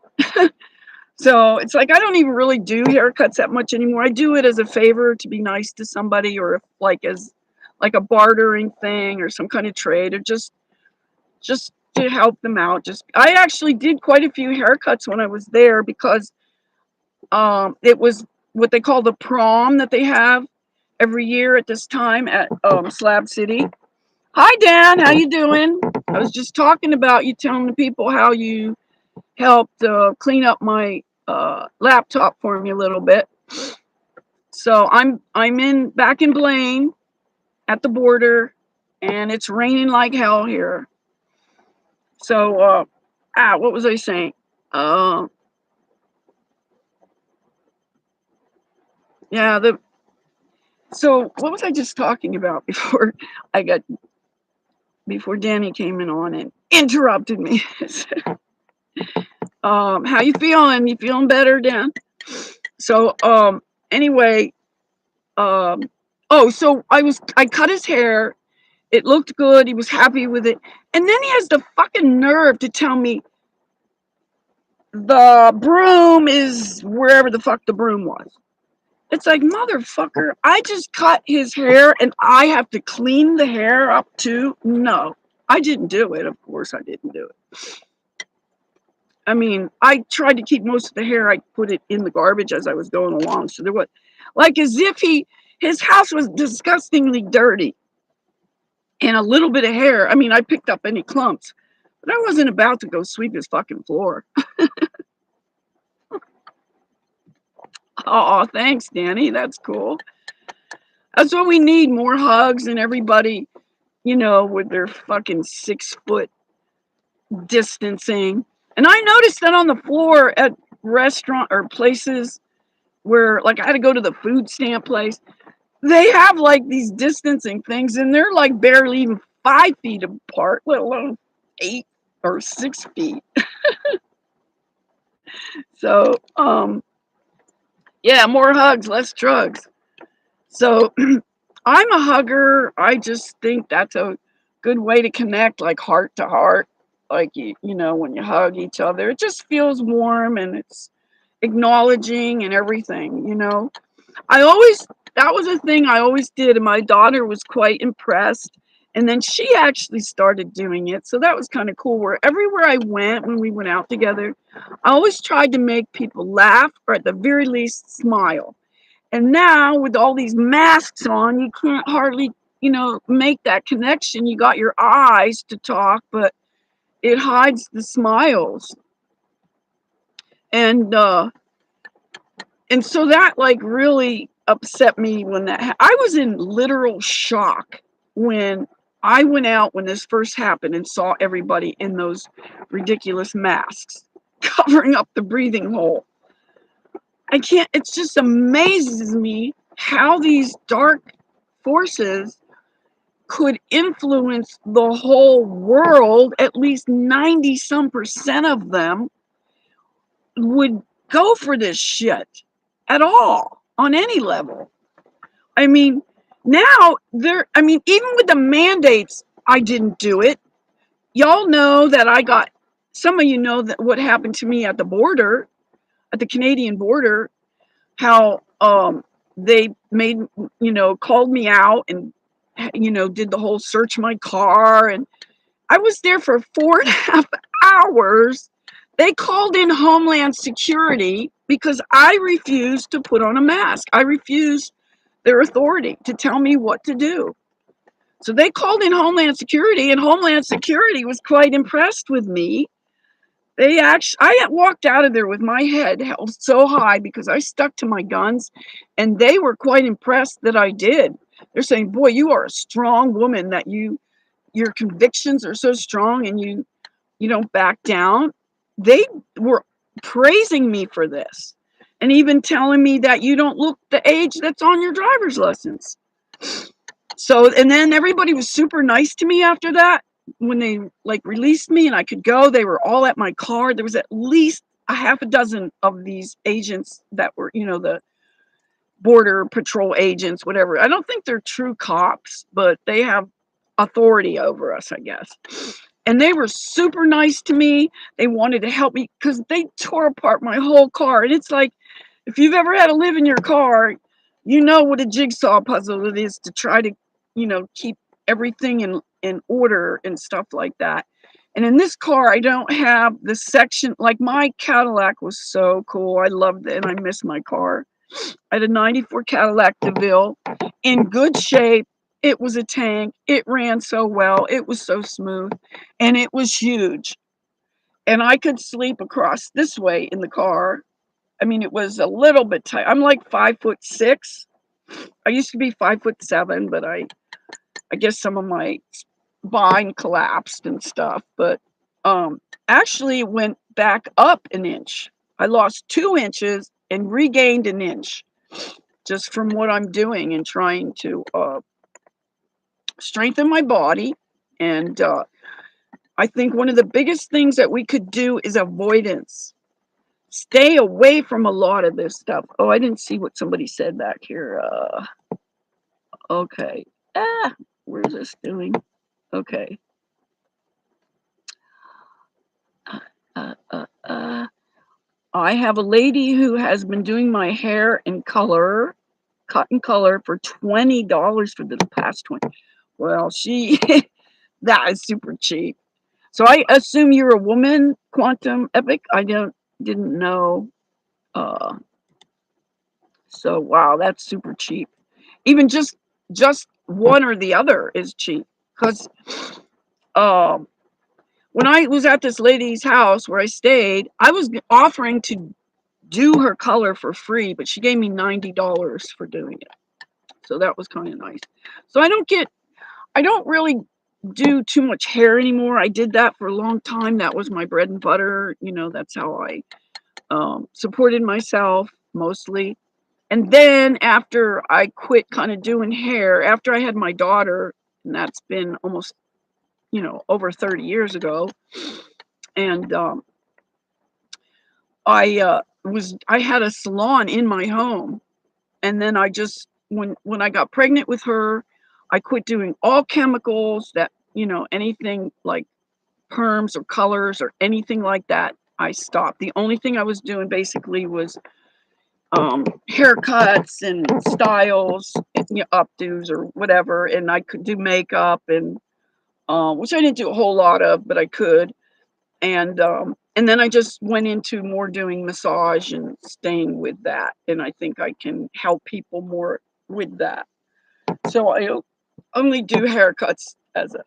So it's like I don't even really do haircuts that much anymore. I do it as a favor to be nice to somebody, or if, like, as like a bartering thing or some kind of trade, or just to help them out. Just I actually did quite a few haircuts when I was there, because it was what they call the prom that they have every year at this time at Slab City. Hi Dan, how you doing? I was just talking about you, telling the people how you helped clean up my laptop for me a little bit. So I'm back in Blaine at the border, and it's raining like hell here. So what was I saying? Yeah, so what was I just talking about before Danny came in on and interrupted me? How you feeling? You feeling better, Dan? So anyway, so I cut his hair. It looked good. He was happy with it. And then he has the fucking nerve to tell me the broom is wherever the fuck the broom was. It's like, motherfucker, I just cut his hair and I have to clean the hair up too? No, I didn't do it. Of course I didn't do it. I mean, I tried to keep most of the hair. I put it in the garbage as I was going along. So there was, like, as if his house was disgustingly dirty and a little bit of hair. I mean, I picked up any clumps, but I wasn't about to go sweep his fucking floor. Oh, thanks, Danny. That's cool. That's what we need, more hugs, and everybody, with their fucking 6 foot distancing. And I noticed that on the floor at restaurant or places where, like, I had to go to the food stamp place, they have like these distancing things, and they're like barely even 5 feet apart, let alone 8 or 6 feet. So, yeah, more hugs, less drugs. So, I'm a hugger. I just think that's a good way to connect, like heart to heart. Like, when you hug each other, it just feels warm, and it's acknowledging and everything. That was a thing I always did, and my daughter was quite impressed. And then she actually started doing it. So that was kind of cool, where everywhere I went when we went out together, I always tried to make people laugh, or at the very least smile. And now with all these masks on, you can't hardly, make that connection. You got your eyes to talk, but it hides the smiles. And so that, like, really upset me when I was in literal shock when I went out when this first happened and saw everybody in those ridiculous masks covering up the breathing hole. It just amazes me how these dark forces could influence the whole world. At least 90 some percent of them would go for this shit at all on any level. I mean, even with the mandates, I didn't do it. Y'all know that some of you know that what happened to me at the border, at the Canadian border, how they called me out and, did the whole search my car. And I was there for 4.5 hours. They called in Homeland Security because I refused to put on a mask. I refused their authority to tell me what to do. So they called in Homeland Security, and Homeland Security was quite impressed with me. I walked out of there with my head held so high because I stuck to my guns, and they were quite impressed that I did. They're saying, "Boy, you are a strong woman. That your convictions are so strong, and you don't back down." They were praising me for this, and even telling me that you don't look the age that's on your driver's license. So, and then everybody was super nice to me after that. When they, like, released me and I could go, they were all at my car. There was at least a half a dozen of these agents that were, border patrol agents, whatever. I don't think they're true cops, but they have authority over us, I guess. And they were super nice to me. They wanted to help me because they tore apart my whole car. And it's like, if you've ever had to live in your car, you know what a jigsaw puzzle it is to try to, keep everything in order and stuff like that. And in this car, I don't have the section. Like my Cadillac was so cool. I loved it and I miss my car. I had a 94 Cadillac DeVille in good shape. It was a tank. It ran so well. It was so smooth and it was huge. And I could sleep across this way in the car. I mean, it was a little bit tight. I'm like 5'6". I used to be 5'7", but I guess some of my spine collapsed and stuff. But actually it went back up an inch. I lost 2 inches and regained an inch just from what I'm doing and trying to strengthen my body. And I think one of the biggest things that we could do is avoidance. Stay away from a lot of this stuff. Oh, I didn't see what somebody said back here. Okay. Where's this doing? Okay. I have a lady who has been doing my hair in color, cut and color, for $20 for the past 20. Well, that is super cheap. So I assume you're a woman, Quantum Epic. I didn't know. So wow, that's super cheap. Even just one or the other is cheap. Because when I was at this lady's house where I stayed, I was offering to do her color for free, but she gave me $90 for doing it. So that was kind of nice. So I don't really do too much hair anymore. I did that for a long time. That was my bread and butter. That's how I supported myself mostly. And then after I quit kind of doing hair, after I had my daughter, and that's been almost, over 30 years ago. And I had a salon in my home. And then I just, when I got pregnant with her, I quit doing all chemicals that, anything like perms or colors or anything like that. I stopped. The only thing I was doing basically was haircuts and styles, updos or whatever. And I could do makeup and which I didn't do a whole lot of, but I could. And then I just went into more doing massage and staying with that. And I think I can help people more with that. So I only do haircuts as a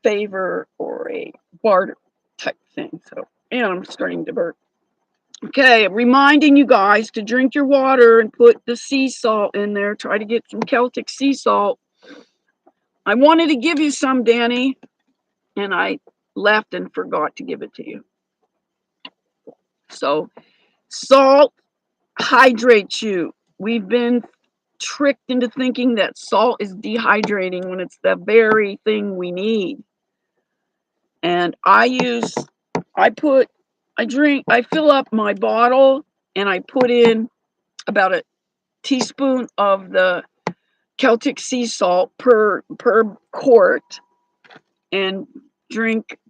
favor or a barter type thing. So, and I'm starting to burp. Okay, reminding you guys to drink your water and put the sea salt in there. Try to get some Celtic sea salt. I wanted to give you some, Danny, and I left and forgot to give it to you. So, salt hydrates you. We've been tricked into thinking that salt is dehydrating when it's the very thing we need. And I fill up my bottle and I put in about a teaspoon of the Celtic sea salt per quart and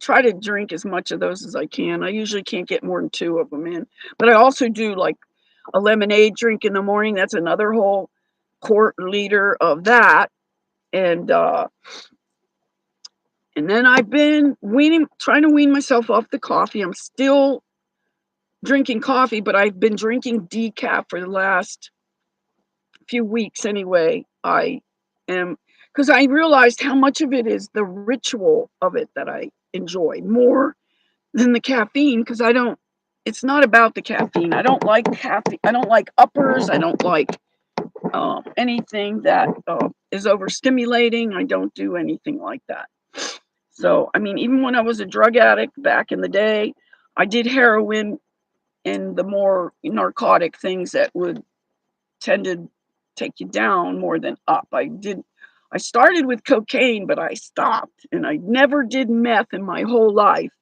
try to drink as much of those as I can. I usually can't get more than 2 of them in. But I also do like a lemonade drink in the morning. That's another whole quart liter of that. And then I've been trying to wean myself off the coffee. I'm still drinking coffee, but I've been drinking decaf for the last few weeks anyway. Because I realized how much of it is the ritual of it that I enjoy more than the caffeine, because it's not about the caffeine. I don't like caffeine. I don't like uppers. I don't like anything that is overstimulating. I don't do anything like that. So, I mean, even when I was a drug addict back in the day, I did heroin and the more narcotic things that would tend to take you down more than up. I started with cocaine, but I stopped, and I never did meth in my whole life,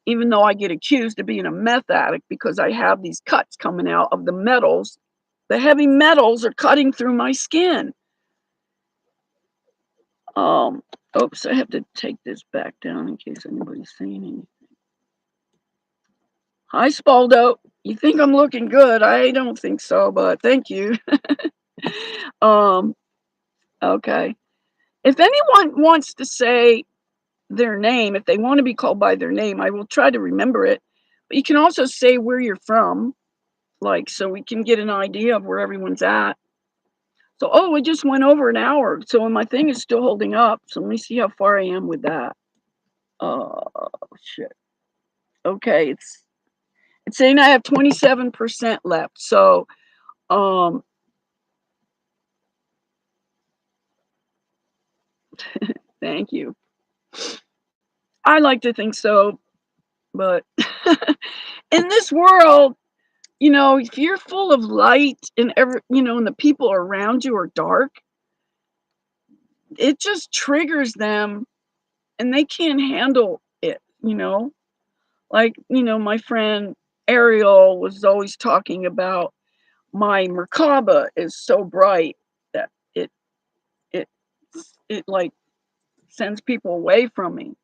even though I get accused of being a meth addict because I have these cuts coming out of the metals The heavy metals are cutting through my skin. Oops, I have to take this back down in case anybody's saying anything. Hi, Spaldo. You think I'm looking good? I don't think so, but thank you. um, okay. If anyone wants to say their name, if they want to be called by their name, I will try to remember it. But you can also say where you're from, like, so we can get an idea of where everyone's at. So, oh, we just went over an hour. So my thing is still holding up. So let me see how far I am with that. Oh, shit. Okay, it's saying I have 27% left. So, um, thank you. I like to think so, but in this world, if you're full of light and and the people around you are dark, it just triggers them and they can't handle it. Like, my friend Ariel was always talking about my Merkaba is so bright that it it like sends people away from me.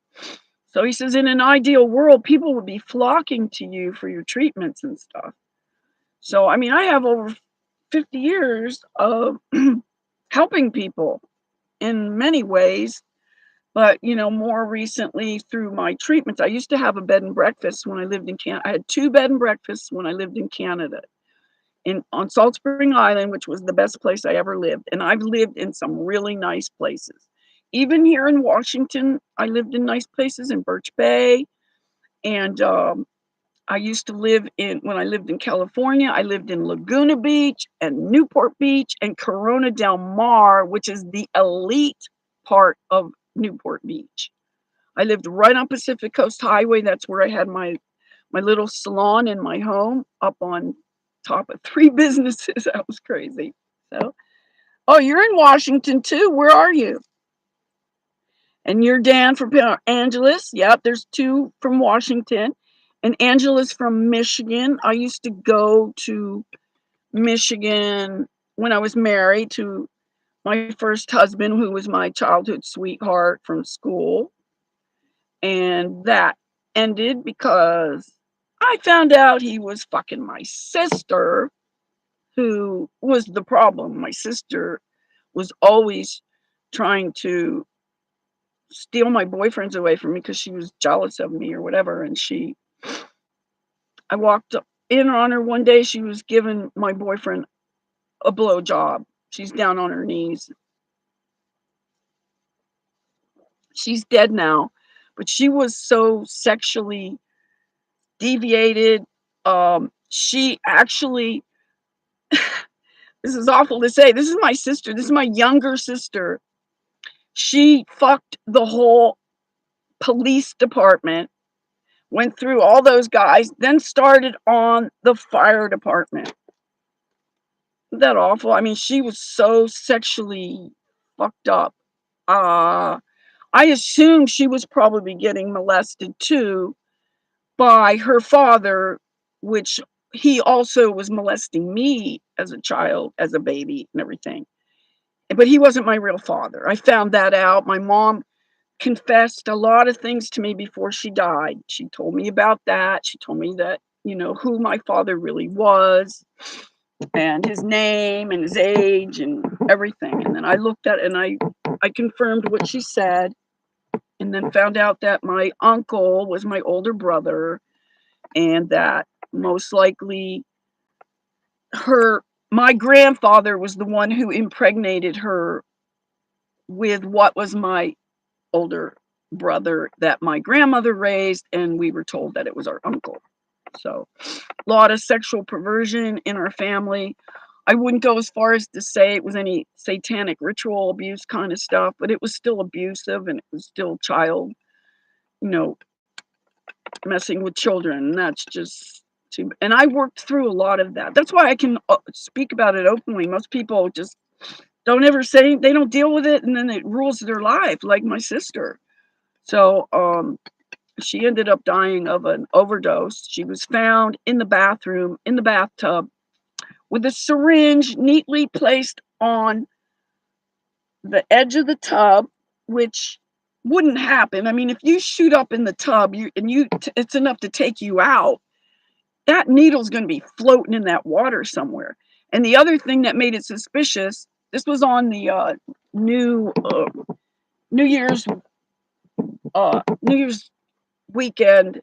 So he says in an ideal world, people would be flocking to you for your treatments and stuff. So I mean, I have over 50 years of helping people in many ways, but more recently through my treatments. I used to have a bed and breakfast when I lived in Canada. I had two bed and breakfasts when I lived in Canada, on Salt Spring Island, which was the best place I ever lived. And I've lived in some really nice places. Even here in Washington, I lived in nice places in Birch Bay. And I used to live when I lived in California, I lived in Laguna Beach and Newport Beach and Corona del Mar, which is the elite part of Newport Beach. I lived right on Pacific Coast Highway. That's where I had my little salon in my home up on top of three businesses. That was crazy. So, oh, you're in Washington too. Where are you? And you're Dan from Angeles. Yep, there's two from Washington. And Angela's from Michigan. I used to go to Michigan when I was married to my first husband, who was my childhood sweetheart from school. And that ended because I found out he was fucking my sister, who was the problem. My sister was always trying to steal my boyfriends away from me because she was jealous of me or whatever. And I walked in on her one day. She was giving my boyfriend a blowjob. She's down on her knees. She's dead now, but she was so sexually deviated. She actually, this is awful to say, this is my sister. This is my younger sister. She fucked the whole police department, went through all those guys, then started on the fire department. Isn't that awful? I mean, she was so sexually fucked up. Uh, I assume she was probably getting molested too by her father, which he also was molesting me as a child, as a baby and everything. But he wasn't my real father. I found that out. My mom confessed a lot of things to me before she died. She told me about that. She told me that, who my father really was and his name and his age and everything. And then I looked at it and I confirmed what she said, and then found out that my uncle was my older brother, and that most likely my grandfather was the one who impregnated her with what was my older brother that my grandmother raised, and we were told that it was our uncle. So a lot of sexual perversion in our family. I wouldn't go as far as to say it was any satanic ritual abuse kind of stuff, but it was still abusive and it was still child, you know, messing with children. And that's just too. And I worked through a lot of that. That's why I can speak about it openly. Most people just don't ever say, they don't deal with it, and then it rules their life, like my sister. So she ended up dying of an overdose. She was found in the bathroom, in the bathtub, with a syringe neatly placed on the edge of the tub, which wouldn't happen. I mean, if you shoot up in the tub, it's enough to take you out. That needle's going to be floating in that water somewhere. And the other thing that made it suspicious, this was on the new New Year's New Year's weekend,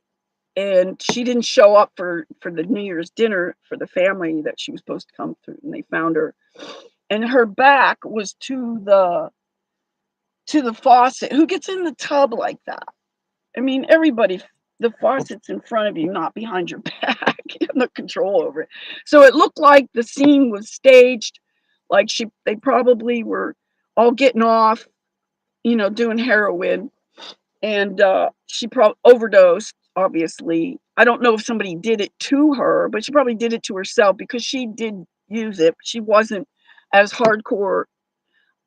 and she didn't show up for the New Year's dinner for the family that she was supposed to come through, and they found her, and her back was to the faucet. Who gets in the tub like that? I mean, everybody, the faucet's in front of you, not behind your back. You have no control over it. So it looked like the scene was staged, like they probably were all getting off, doing heroin, and she probably overdosed. Obviously, I don't know if somebody did it to her, but she probably did it to herself because she did use it. She wasn't as hardcore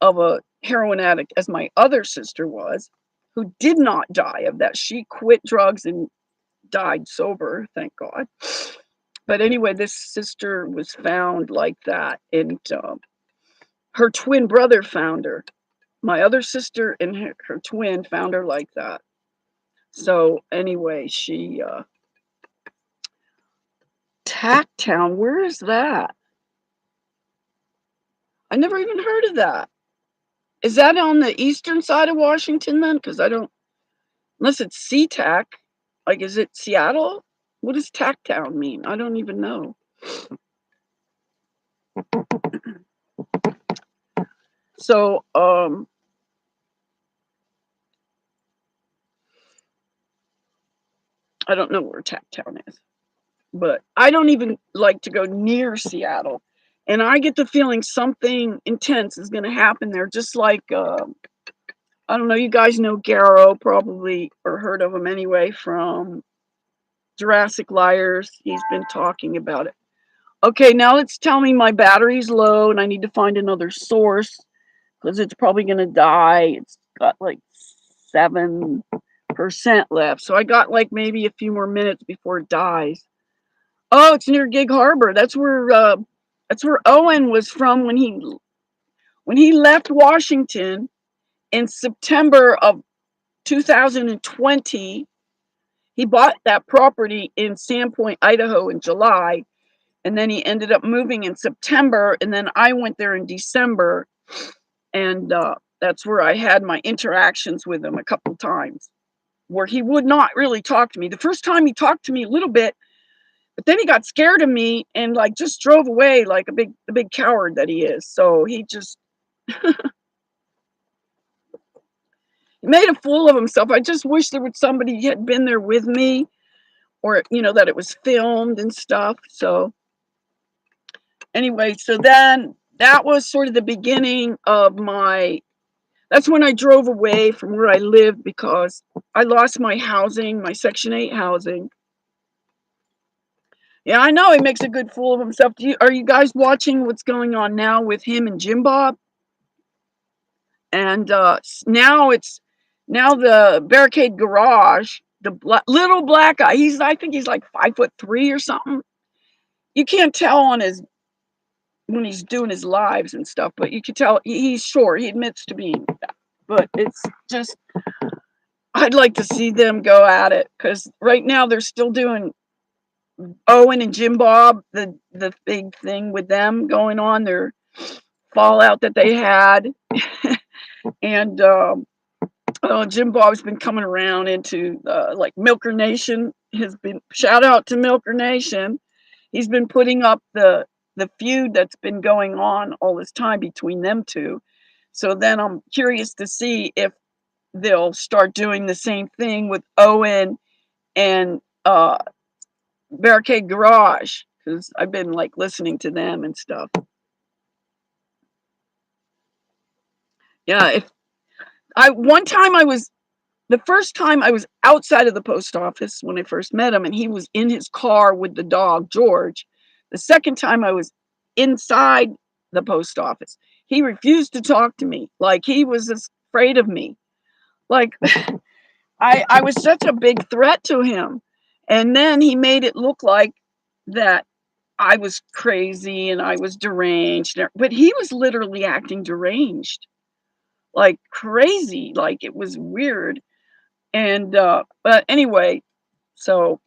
of a heroin addict as my other sister was, who did not die of that. She quit drugs and died sober, thank God. But anyway, this sister was found like that, and her twin brother found her. My other sister and her twin found her like that. So anyway, she Tacktown, where is that? I never even heard of that. Is that on the eastern side of Washington then? Because I don't, unless it's SeaTac. Like, is it Seattle? What does Tacktown mean? I don't even know. So, I don't know where Tacktown is, but I don't even like to go near Seattle. And I get the feeling something intense is going to happen there, just like, I don't know, you guys know Garrow probably, or heard of him anyway, from Jurassic Liars. He's been talking about it. Okay, now it's telling me my battery's low and I need to find another source because it's probably going to die. It's got like 7% left. So I got like maybe a few more minutes before it dies. Oh, it's near Gig Harbor. That's where Owen was from when he left Washington in September of 2020. He bought that property in Sandpoint, Idaho in July, and then he ended up moving in September, and then I went there in December, and that's where I had my interactions with him a couple times, where he would not really talk to me. The first time he talked to me a little bit, but then he got scared of me and like just drove away like the big coward that he is. So he just he made a fool of himself. I just wish there was somebody had been there with me, or that it was filmed and stuff. So anyway, so then that was sort of the beginning of that's when I drove away from where I lived because I lost my housing, my Section 8 housing. Yeah, I know he makes a good fool of himself. Are you guys watching what's going on now with him and Jim Bob? And now the Barricade Garage, the little black guy. I think he's like 5'3" or something. You can't tell on his when he's doing his lives and stuff, but you can tell he's short. He admits to being that. But it's just, I'd like to see them go at it because right now they're still doing Owen and Jim Bob, the big thing with them going on, their fallout that they had. And Jim Bob's been coming around into like Milker Nation has been, shout out to Milker Nation. He's been putting up the feud that's been going on all this time between them two. So then I'm curious to see if they'll start doing the same thing with Owen and Barricade Garage, because I've been like listening to them and stuff. Yeah, if the first time I was outside of the post office when I first met him, and he was in his car with the dog George. The second time I was inside the post office, he refused to talk to me, like he was afraid of me. Like I was such a big threat to him. And then he made it look like that I was crazy and I was deranged, but he was literally acting deranged, like crazy, like it was weird. And but anyway, so